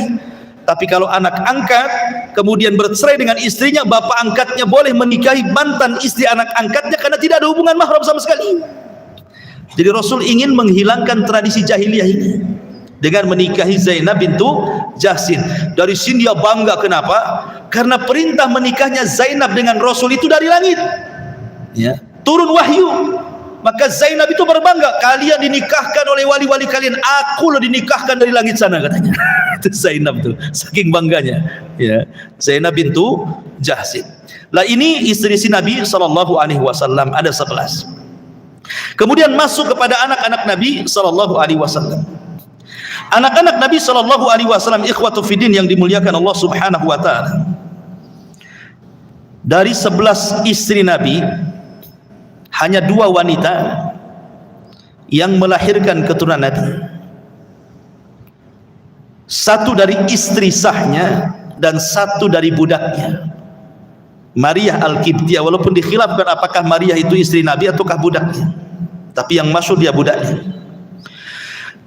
Tapi kalau anak angkat kemudian bercerai dengan istrinya, bapak angkatnya boleh menikahi mantan istri anak angkatnya karena tidak ada hubungan mahram sama sekali. Jadi Rasul ingin menghilangkan tradisi jahiliyah ini dengan menikahi Zainab bintu Jahsin. Dari sini dia bangga. Kenapa? Karena perintah menikahnya Zainab dengan Rasul itu dari langit, ya, turun wahyu. Maka Zainab itu berbangga, kalian dinikahkan oleh wali-wali kalian, aku loh dinikahkan dari langit sana, katanya. Itu Zainab tuh, saking bangganya, ya, Zainab bintu Jahsin. Lah ini istri si Nabi SAW, ada 11. Kemudian masuk kepada anak-anak Nabi SAW. Anak-anak Nabi SAW, ikhwatu fiddin yang dimuliakan Allah Subhanahu wa taala. Dari 11 istri Nabi, hanya 2 wanita yang melahirkan keturunan Nabi. Satu dari istri sahnya dan satu dari budaknya, Maria Al-Qibtiyah. Walaupun dikhilafkan apakah Maria itu istri Nabi ataukah budaknya, tapi yang masyhur dia budaknya.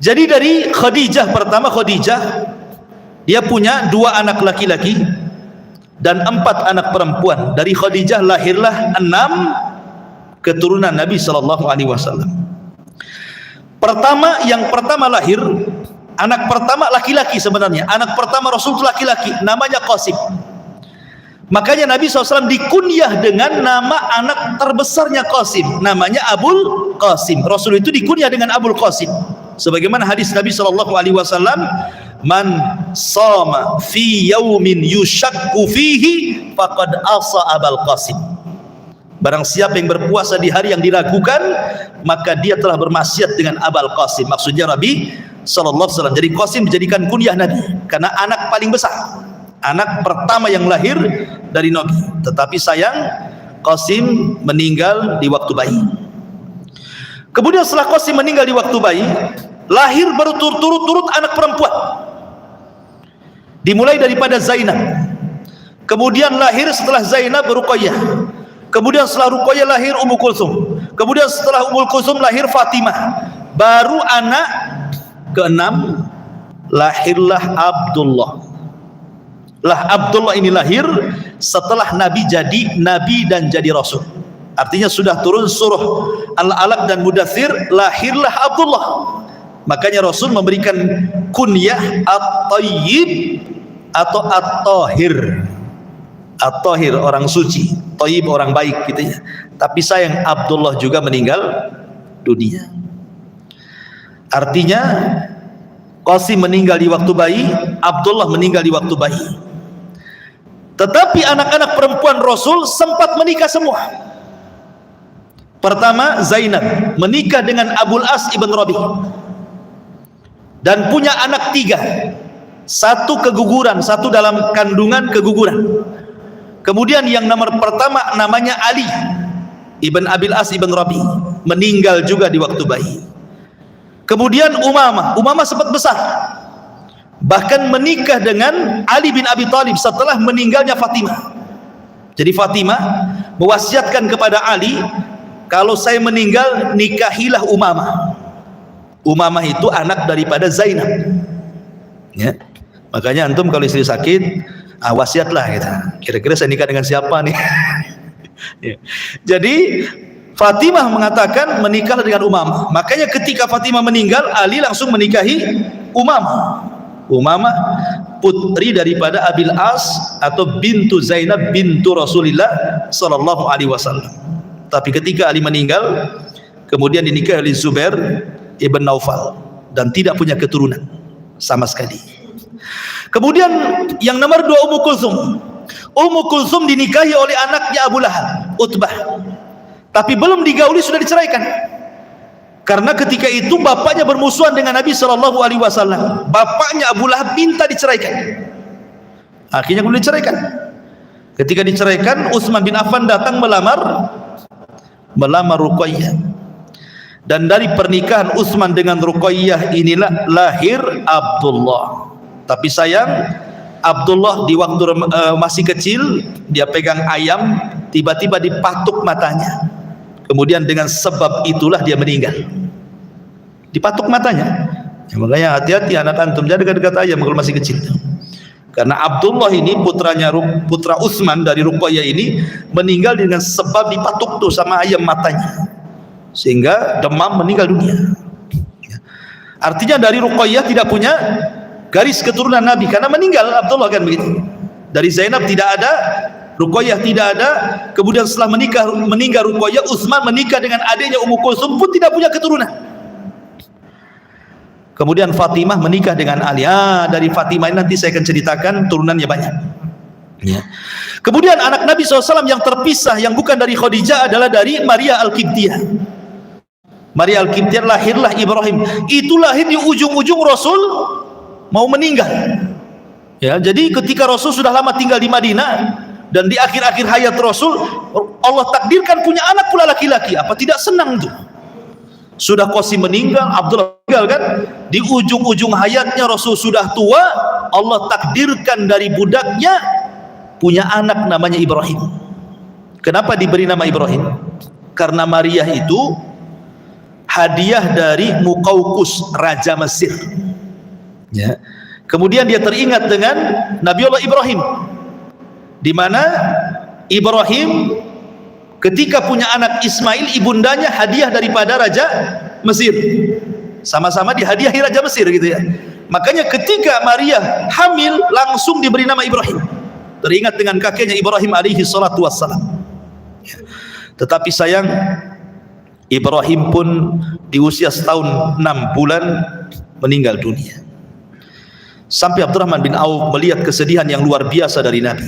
Jadi dari Khadijah, pertama Khadijah, dia punya 2 anak laki-laki dan 4 anak perempuan. Dari Khadijah lahirlah 6 keturunan Nabi SAW. Yang pertama lahir, anak pertama laki-laki sebenarnya. Anak pertama Rasul itu laki-laki, namanya Qasim. Makanya Nabi SAW dikunyah dengan nama anak terbesarnya Qasim, namanya Abul Qasim. Rasul itu dikunyah dengan Abul Qasim. Sebagaimana hadis Nabi SAW, man sama fi yaumin yushakku fihi faqad asa Abul Qasim. Barang siapa yang berpuasa di hari yang diragukan, maka dia telah bermaksiat dengan Abul Qasim. Maksudnya Nabi SAW. Jadi Qasim dijadikan kunyah Nabi karena anak paling besar, anak pertama yang lahir dari Nabi. Tetapi sayang, Qasim meninggal di waktu bayi. Kemudian setelah Qasim meninggal di waktu bayi, lahir berturut-turut anak perempuan. Dimulai daripada Zainab. Kemudian lahir setelah Zainab Ruqayyah. Kemudian setelah Ruqayyah lahir Ummu Kulsum. Kemudian setelah Ummu Kulsum lahir Fatimah. Baru anak keenam lahirlah Abdullah. Abdullah ini lahir setelah Nabi jadi Nabi dan jadi Rasul. Artinya sudah turun surah Al-Alaq dan Mudaththir, lahirlah Abdullah. Makanya Rasul memberikan kunyah At-Tayyib atau At-Tahir. At-Tahir orang suci, Tayyib orang baik gitu ya. Tapi sayang Abdullah juga meninggal dunia. Artinya Qasim meninggal di waktu bayi, Abdullah meninggal di waktu bayi. Tetapi anak-anak perempuan Rasul sempat menikah semua. Pertama Zainab menikah dengan Abul As ibn Rabi' dan punya anak 3. Satu keguguran, satu dalam kandungan keguguran. Kemudian yang nomor pertama namanya Ali ibn Abil As ibn Rabi, meninggal juga di waktu bayi. Kemudian Umamah sempat besar, bahkan menikah dengan Ali bin Abi Thalib setelah meninggalnya Fatimah. Jadi Fatimah mewasiatkan kepada Ali, kalau saya meninggal nikahilah Umamah. Umamah itu anak daripada Zainab ya. Makanya antum kalau istri sakit, wasiatlah kita. Kira-kira saya nikah dengan siapa nih? Ya. Jadi Fatimah mengatakan menikahlah dengan Umamah. Makanya ketika Fatimah meninggal, Ali langsung menikahi Umamah. Umamah putri daripada Abil As atau bintu Zainab bintu Rasulullah sallallahu alaihi wasallam. Tapi ketika Ali meninggal, kemudian dinikahi oleh Zubair ibn Naufal dan tidak punya keturunan sama sekali. Kemudian yang nomor 2 Ummu Kulsum. Ummu Kulsum dinikahi oleh anaknya Abu Lahab, Utbah. Tapi belum digauli sudah diceraikan. Karena ketika itu bapaknya bermusuhan dengan Nabi sallallahu alaihi wasallam. Bapaknya Abu Lahab minta diceraikan. Akhirnya kemudian diceraikan. Ketika diceraikan, Utsman bin Affan datang melamar Ruqayyah. Dan dari pernikahan Utsman dengan Ruqayyah inilah lahir Abdullah. Tapi sayang Abdullah di waktu masih kecil, dia pegang ayam, tiba-tiba dipatuk matanya. Kemudian dengan sebab itulah dia meninggal. Dipatuk matanya. Ya, makanya hati-hati anak antum, jangan dekat-dekat ayam kalau masih kecil. Karena Abdullah ini putra Utsman dari Ruqayyah ini meninggal dengan sebab dipatuk tuh sama ayam matanya, sehingga demam meninggal dunia. Artinya dari Ruqayyah tidak punya garis keturunan Nabi karena meninggal Abdullah kan begitu. Dari Zainab tidak ada, Ruqayyah tidak ada. Kemudian setelah meninggal Ruqayyah, Utsman menikah dengan adiknya Ummu Kulsum pun tidak punya keturunan. Kemudian Fatimah menikah dengan Ali. Dari Fatimah ini nanti saya akan ceritakan turunannya banyak ya. Kemudian anak Nabi SAW yang terpisah, yang bukan dari Khadijah, adalah dari Maria Al-Qibtiyah. Maria Al-Qibtiyah lahirlah Ibrahim. Itu lahir di ujung-ujung Rasul mau meninggal ya. Jadi ketika Rasul sudah lama tinggal di Madinah dan di akhir-akhir hayat Rasul, Allah takdirkan punya anak pula laki-laki. Apa tidak senang tuh? Sudah Qasim meninggal, Abdullah meninggal kan, di ujung-ujung hayatnya Rasul sudah tua, Allah takdirkan dari budaknya punya anak namanya Ibrahim. Kenapa diberi nama Ibrahim? Karena Maria itu hadiah dari Muqawqis, raja Mesir ya. Kemudian dia teringat dengan Nabiullah Ibrahim, di mana Ibrahim ketika punya anak Ismail, ibundanya hadiah daripada raja Mesir. Sama-sama dihadiahi raja Mesir gitu ya. Makanya ketika Maria hamil langsung diberi nama Ibrahim. Teringat dengan kakeknya Ibrahim alaihi salatu wassalam ya. Tetapi sayang Ibrahim pun di usia setahun 6 bulan meninggal dunia. Sampai Abdurrahman bin Auf melihat kesedihan yang luar biasa dari Nabi.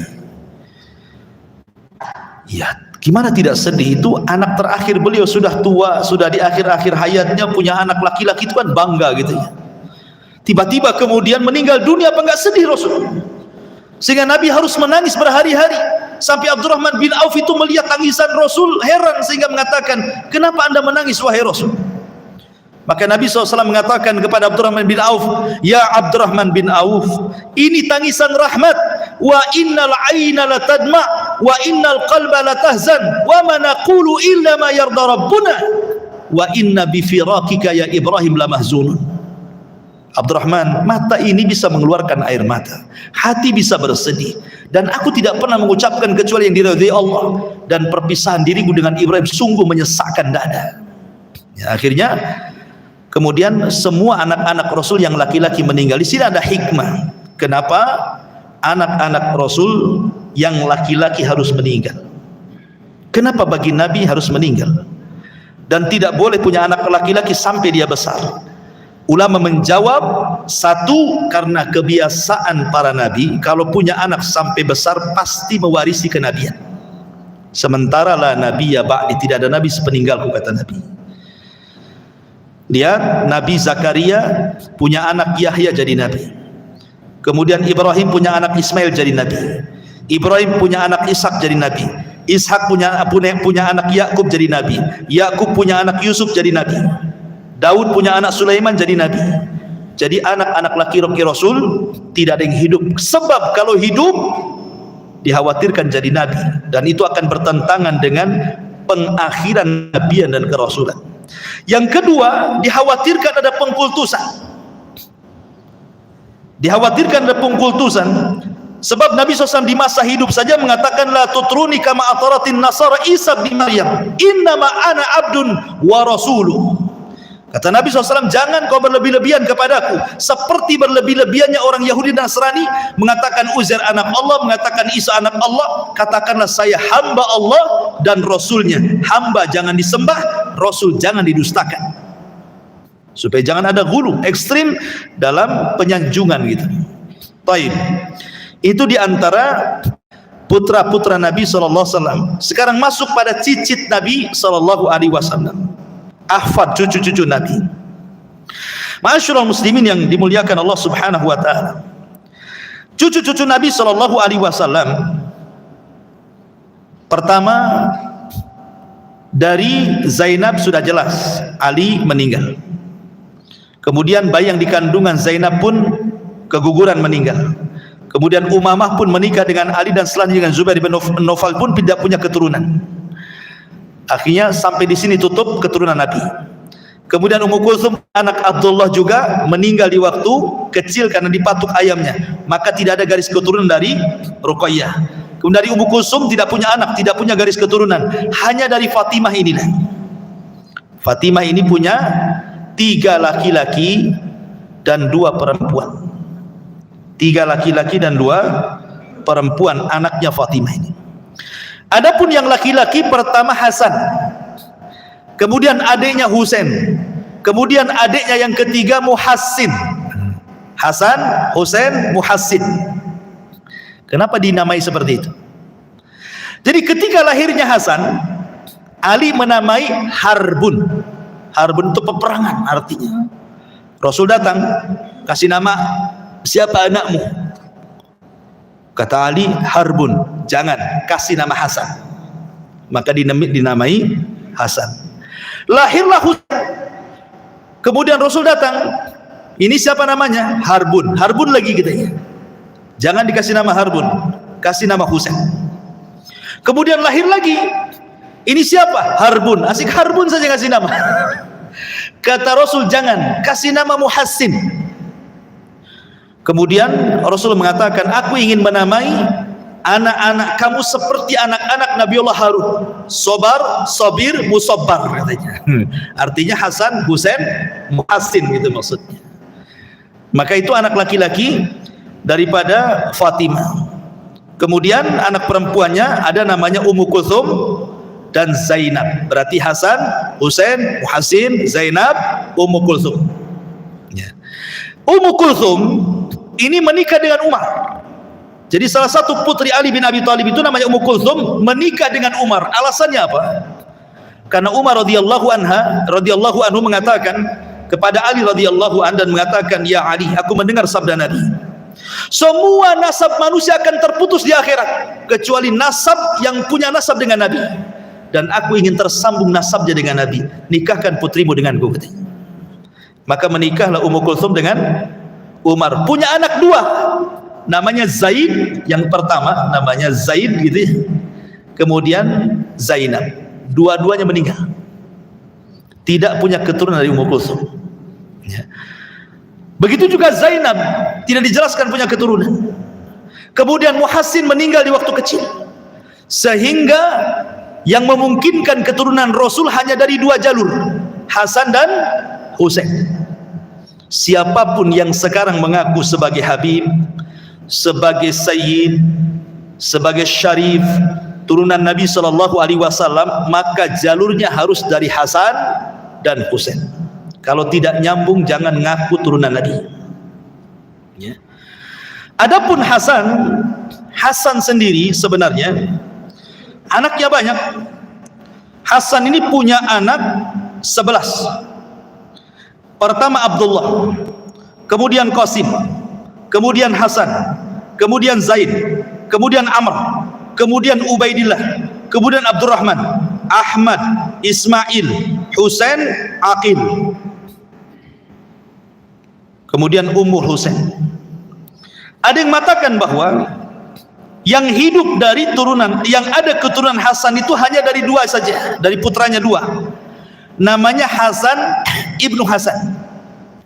Ya, gimana tidak sedih? Itu anak terakhir beliau, sudah tua, sudah di akhir-akhir hayatnya, punya anak laki-laki, itu kan bangga gitu ya. Tiba-tiba kemudian meninggal dunia, apa enggak sedih Rasul? Sehingga Nabi harus menangis berhari-hari. Sampai Abdurrahman bin Auf itu melihat tangisan Rasul, heran sehingga mengatakan, "Kenapa Anda menangis wahai Rasul?" Maka Nabi SAW mengatakan kepada Abdurrahman bin Auf, ya Abdurrahman bin Auf, ini tangisan rahmat, wa innal aina latadma, wa innal qalba latahzan, wa ma naqulu illa ma yarda rabbuna, wa inna bi firaqika ya Ibrahim lamahzunun. Abdurrahman, mata ini bisa mengeluarkan air mata, hati bisa bersedih, dan aku tidak pernah mengucapkan kecuali yang diridhai Allah, dan perpisahan diriku dengan Ibrahim sungguh menyesakkan dada. Ya, akhirnya kemudian semua anak-anak Rasul yang laki-laki meninggal. Di sini ada hikmah. Kenapa anak-anak Rasul yang laki-laki harus meninggal? Kenapa bagi Nabi harus meninggal? Dan tidak boleh punya anak laki-laki sampai dia besar. Ulama menjawab, satu, karena kebiasaan para nabi kalau punya anak sampai besar pasti mewarisi kenabian. Sementara la nabiyya ba'di, tidak ada nabi sepeninggalku, kata Nabi. Lihat, Nabi Zakaria punya anak Yahya jadi nabi. Kemudian Ibrahim punya anak Ismail jadi nabi. Ibrahim punya anak Ishak jadi nabi. Ishak punya anak Yakub jadi nabi. Yakub punya anak Yusuf jadi nabi. Daud punya anak Sulaiman jadi nabi. Jadi anak-anak laki-laki Rasul tidak ada yang hidup. Sebab kalau hidup dikhawatirkan jadi nabi, dan itu akan bertentangan dengan pengakhiran nabian dan kerasulan. Yang kedua, dikhawatirkan ada pengkultusan. Dikhawatirkan ada pengkultusan. Sebab Nabi SAW di masa hidup saja mengatakan, la tutruni kama ataratin nasara Isa bin Maryam, innama ana abdun wa rasuluh. Kata Nabi SAW, jangan kau berlebih-lebihan kepadaku seperti berlebih-lebihannya orang Yahudi dan Nasrani mengatakan Uzair anak Allah, mengatakan Isa anak Allah. Katakanlah saya hamba Allah dan Rasulnya. Hamba jangan disembah, Rasul jangan didustakan, supaya jangan ada ghulu, ekstrim dalam penyanjungan gitu. Taib. Itu diantara putra-putra Nabi SAW. Sekarang masuk pada cicit Nabi SAW, ahfad, cucu-cucu Nabi. Ma'asyiral muslimin yang dimuliakan Allah Subhanahu wa taala. Cucu-cucu Nabi SAW, pertama dari Zainab sudah jelas, Ali meninggal. Kemudian bayi yang dikandungan Zainab pun keguguran meninggal. Kemudian Umamah pun menikah dengan Ali, dan selanjutnya dengan Zubair bin Nawfal pun tidak punya keturunan. Akhirnya sampai di sini tutup keturunan Nabi. Kemudian Ummu Kulsum anak Abdullah juga meninggal di waktu kecil karena dipatuk ayamnya, maka tidak ada garis keturunan dari Ruqayyah. Kemudian dari Ummu Kulsum tidak punya anak, tidak punya garis keturunan, hanya dari Fatimah inilah. Fatimah ini punya 3 laki-laki dan 2 perempuan. 3 laki-laki dan 2 perempuan anaknya Fatimah ini. Adapun yang laki-laki pertama Hasan, kemudian adiknya Husain, kemudian adiknya yang ketiga Muhassin. Hasan, Husain, Muhassin. Kenapa dinamai seperti itu? Jadi ketika lahirnya Hasan, Ali menamai Harbun. Harbun itu peperangan artinya. Rasul datang, kasih nama, siapa anakmu? Kata Ali, Harbun. Jangan, kasih nama Hasan. Maka dinamai Hasan. Lahirlah Husain. Kemudian Rasul datang, ini siapa namanya? Harbun. Harbun lagi katanya. Jangan dikasih nama Harbun, kasih nama Husain. Kemudian lahir lagi, ini siapa? Harbun. Asik Harbun saja kasih nama. Kata Rasul, jangan, kasih nama Muhassin. Kemudian Rasul mengatakan, aku ingin menamai anak-anak kamu seperti anak-anak Nabiullah Harun, Sobar, Sobir, Musobbar katanya. Artinya Hasan, Husain, Muhassin gitu maksudnya. Maka itu anak laki-laki daripada Fatimah. Kemudian anak perempuannya ada namanya Ummu Kulsum dan Zainab. Berarti Hasan, Husain, Muhassin, Zainab, Ummu Kulsum. Ya. Ummu Kulsum ini menikah dengan Umar. Jadi salah satu putri Ali bin Abi Thalib itu namanya Ummu Kulsum menikah dengan Umar. Alasannya apa? Karena Umar radhiyallahu anhu mengatakan kepada Ali radhiyallahu anhu dan mengatakan, ya Ali, aku mendengar sabda Nabi, semua nasab manusia akan terputus di akhirat kecuali nasab yang punya nasab dengan Nabi, dan aku ingin tersambung nasabnya dengan Nabi. Nikahkan putrimu denganku katanya. Maka menikahlah Ummu Kulsum dengan Umar. Punya anak dua, namanya Zaid, yang pertama namanya Zaid gitu ya. Kemudian Zainab. Dua-duanya meninggal, tidak punya keturunan dari Ummu Kulsum ya. Begitu juga Zainab, tidak dijelaskan punya keturunan. Kemudian Muhassin meninggal di waktu kecil, sehingga yang memungkinkan keturunan Rasul hanya dari dua jalur, Hasan dan Husain. Siapapun yang sekarang mengaku sebagai Habib, sebagai Sayyid, sebagai Syarif, turunan Nabi SAW, maka jalurnya harus dari Hasan dan Husain. Kalau tidak nyambung, jangan ngaku turunan Nabi ya. Adapun Hasan sendiri sebenarnya anaknya banyak. Hasan ini punya anak 11. Pertama Abdullah, kemudian Qasim, kemudian Hasan, kemudian Zaid, kemudian Amr, kemudian Ubaidillah, kemudian Abdurrahman, Ahmad, Ismail, Husain, Aqil, kemudian Ummul Husain. Ada yang mengatakan bahwa yang hidup dari turunan, yang ada keturunan Hasan itu hanya dari dua saja, dari putranya dua, namanya Hasan ibnu Hasan,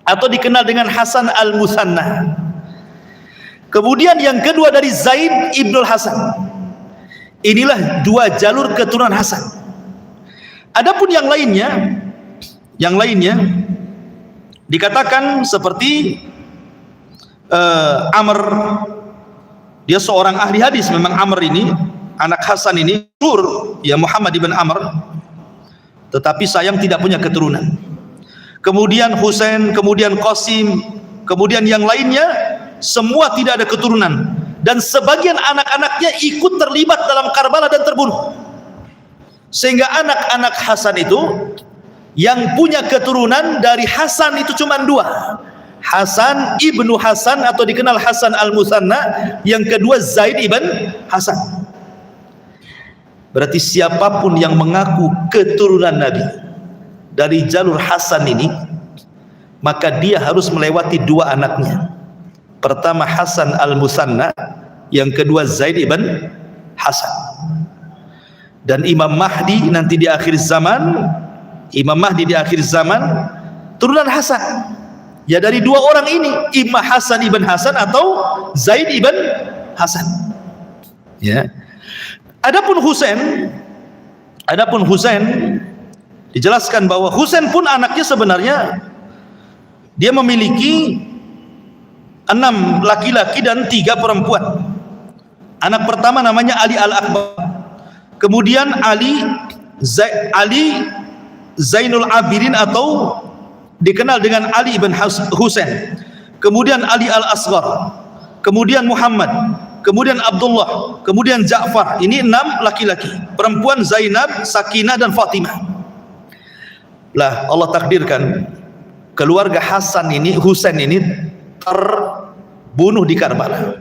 atau dikenal dengan Hasan al-Musanna. Kemudian yang kedua dari Zaid ibnul Hasan. Inilah dua jalur keturunan Hasan. Adapun yang lainnya dikatakan seperti Amr, dia seorang ahli hadis. Memang Amr ini, anak Hasan ini, ya Muhammad ibn Amr, tetapi sayang tidak punya keturunan. Kemudian Husain, kemudian Qasim, kemudian yang lainnya semua tidak ada keturunan, dan sebagian anak-anaknya ikut terlibat dalam Karbala dan terbunuh. Sehingga anak-anak Hasan itu yang punya keturunan dari Hasan itu cuma dua, Hasan ibnu Hasan atau dikenal Hasan al-Musanna, yang kedua Zaid ibn Hasan. Berarti siapapun yang mengaku keturunan Nabi dari jalur Hasan ini, maka dia harus melewati dua anaknya. Pertama Hasan al-Musanna, yang kedua Zaid ibn Hasan. Dan Imam Mahdi nanti di akhir zaman, turunan Hasan. Ya dari dua orang ini, imam Hasan ibn Hasan atau Zaid ibn Hasan. Ya. Adapun Husain dijelaskan bahwa Husain pun anaknya sebenarnya dia memiliki 6 laki-laki dan 3 perempuan. Anak pertama namanya Ali al-Akbar, kemudian Ali Zainul Abidin atau dikenal dengan Ali ibn Husain, kemudian Ali al-Asghar, kemudian Muhammad, kemudian Abdullah, kemudian Ja'far. Ini 6 laki-laki, perempuan Zainab, Sakinah dan Fatimah. Lah Allah takdirkan keluarga Husain ini terbunuh di Karbala.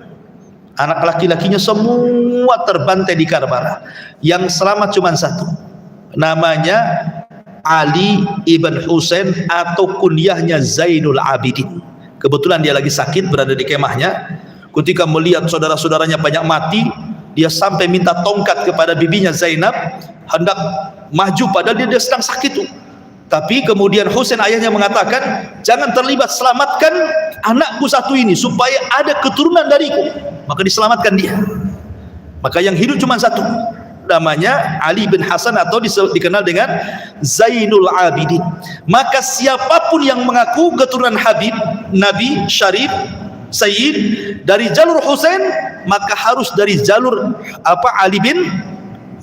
Anak laki-lakinya semua terbantai di Karbala. Yang selamat cuma satu, namanya Ali ibn Husain atau kunyahnya Zainul Abidin. Kebetulan dia lagi sakit, berada di kemahnya. Ketika melihat saudara-saudaranya banyak mati, dia sampai minta tongkat kepada bibinya Zainab, hendak maju padahal dia sedang sakit tuh. Tapi kemudian Husain ayahnya mengatakan, jangan terlibat, selamatkan anakku satu ini supaya ada keturunan dariku. Maka diselamatkan dia. Maka yang hidup cuma satu, namanya Ali bin Hasan atau dikenal dengan Zainul Abidin. Maka siapapun yang mengaku keturunan Habib, Nabi, Syarif, Sayyid dari jalur Husain, maka harus dari jalur Ali bin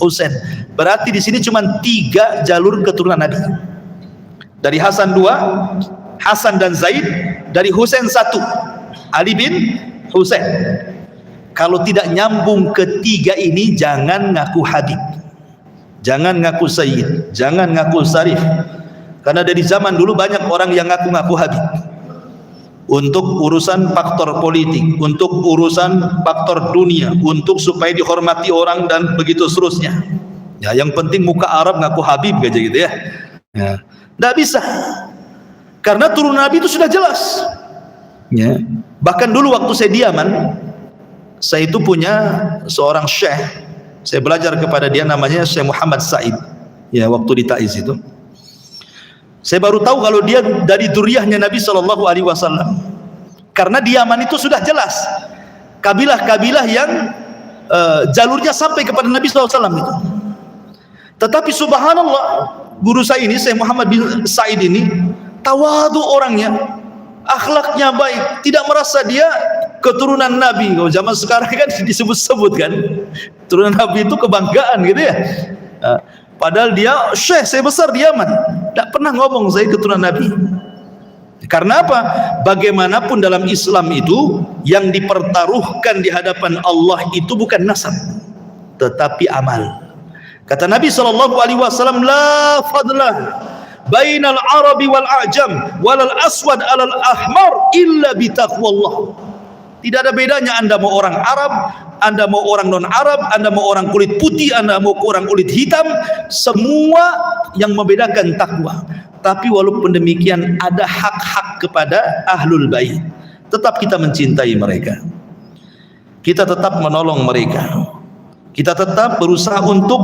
Husain. Berarti di sini cuma 3 jalur keturunan Nabi. Dari Hasan 2, Hasan dan Zaid. Dari Husain 1, Ali bin Husain. Kalau tidak nyambung ketiga ini, jangan ngaku Habib, jangan ngaku Sayyid, jangan ngaku Syarif. Karena dari zaman dulu banyak orang yang ngaku-ngaku Habib untuk urusan faktor politik, untuk urusan faktor dunia, untuk supaya dihormati orang dan begitu seterusnya. Ya, yang penting muka Arab ngaku Habib aja gitu ya. Ya, nggak bisa. Karena turunan Nabi itu sudah jelas. Ya. Bahkan dulu waktu saya di Yaman, saya itu punya seorang syekh. Saya belajar kepada dia, namanya Syekh Muhammad Said. Ya, waktu di Taiz itu. Saya baru tahu kalau dia dari dzurriyyahnya Nabi sallallahu alaihi wasallam. Karena di Yaman itu sudah jelas kabilah-kabilah yang jalurnya sampai kepada Nabi sallallahu alaihi wasallam itu. Tetapi subhanallah, guru saya ini, Syekh Muhammad bin Said ini, tawadu orangnya, akhlaknya baik, tidak merasa dia keturunan Nabi. Kalau zaman sekarang kan disebut-sebut kan, keturunan Nabi itu kebanggaan gitu ya. Padahal dia syekh, saya besar di Yaman, tidak pernah ngomong saya keturunan Nabi. Karena apa? Bagaimanapun dalam Islam itu yang dipertaruhkan di hadapan Allah itu bukan nasab, tetapi amal. Kata Nabi SAW, la fadlah bainal arabi wal a'jam walal aswad alal ahmar illa bitaqwallah. Tidak ada bedanya Anda mau orang Arab, Anda mau orang non-Arab, Anda mau orang kulit putih, Anda mau orang kulit hitam, semua yang membedakan takwa. Tapi walaupun demikian ada hak-hak kepada ahlul bait. Tetap kita mencintai mereka, kita tetap menolong mereka, kita tetap berusaha untuk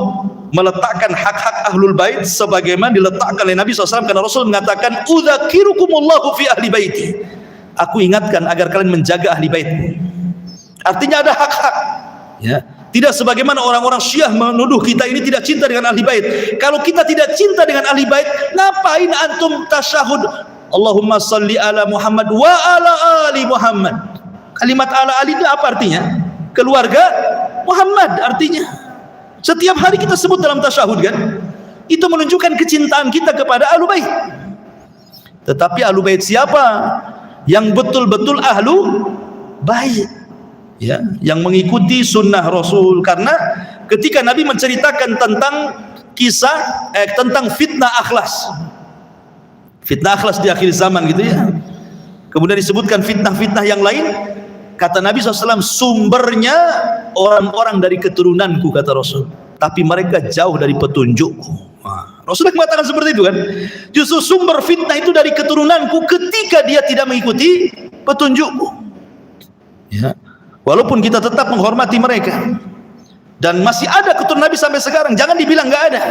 meletakkan hak-hak ahlul bait sebagaimana diletakkan oleh Nabi SAW. Karena Rasul mengatakan, udzakirukumullahu fi ahli baiti, aku ingatkan agar kalian menjaga ahli baitku. Artinya ada hak-hak, ya. Tidak sebagaimana orang-orang Syiah menuduh kita ini tidak cinta dengan ahli bait. Kalau kita tidak cinta dengan ahli bait, ngapain antum tasyahud Allahumma salli ala Muhammad wa ala ali Muhammad? Kalimat ala ali itu apa artinya? Keluarga Muhammad artinya. Setiap hari kita sebut dalam tasyahud kan? Itu menunjukkan kecintaan kita kepada ahlu bait. Tetapi ahlu bait siapa? Yang betul-betul ahlu bait, ya, yang mengikuti sunnah Rasul. Karena ketika Nabi menceritakan tentang kisah tentang fitnah akhlas di akhir zaman gitu ya, kemudian disebutkan fitnah-fitnah yang lain, kata Nabi SAW, sumbernya orang-orang dari keturunanku, kata Rasul, tapi mereka jauh dari petunjukku. Rasulullah mengatakan seperti itu kan. Justru sumber fitnah itu dari keturunanku ketika dia tidak mengikuti petunjukku, ya. Walaupun kita tetap menghormati mereka, dan masih ada keturunan Nabi sampai sekarang, jangan dibilang nggak ada.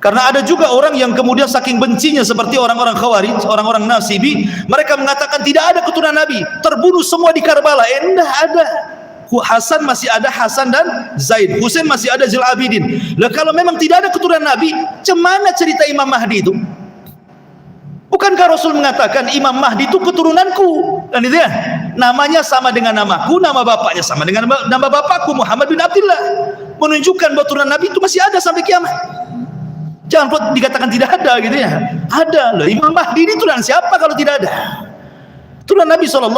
Karena ada juga orang yang kemudian saking bencinya seperti orang-orang Khawarij, orang-orang Nasibi, mereka mengatakan tidak ada keturunan Nabi, terbunuh semua di Karbala. Enggak ada. Hasan masih ada, Hasan dan Zaid. Husain masih ada, Zainul Abidin. Lah kalau memang tidak ada keturunan Nabi, cemana cerita Imam Mahdi itu? Bukankah Rasul mengatakan Imam Mahdi itu keturunanku? Dan itu ya, namanya sama dengan namaku, nama bapaknya sama dengan nama bapakku, Muhammad bin Abdullah. Menunjukkan bahwa keturunan Nabi itu masih ada sampai kiamat. Jangan pun dikatakan tidak ada gitu ya. Ada loh. Imam Mahdi ini turunan siapa kalau tidak ada? Turunan Nabi SAW.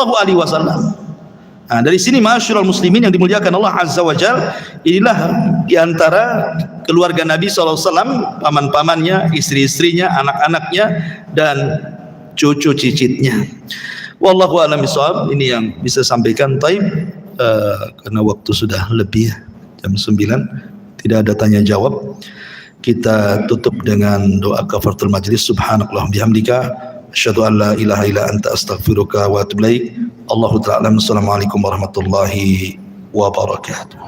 Nah, dari sini ma'asyiral muslimin yang dimuliakan Allah Azza wa Jalla, inilah diantara keluarga Nabi SAW, paman-pamannya, istri-istrinya, anak-anaknya, dan cucu cicitnya. Wallahu a'lam bishawab. Ini yang bisa sampaikan. Taib, karena waktu sudah lebih jam 9, tidak ada tanya jawab. Kita tutup dengan doa kafaratul majlis. Subhanallah bihamdika, asyhadu an la ilaha illa anta, astaghfiruka wa atubu ilaik. Allahu ta'ala. Assalamualaikum warahmatullahi wabarakatuh.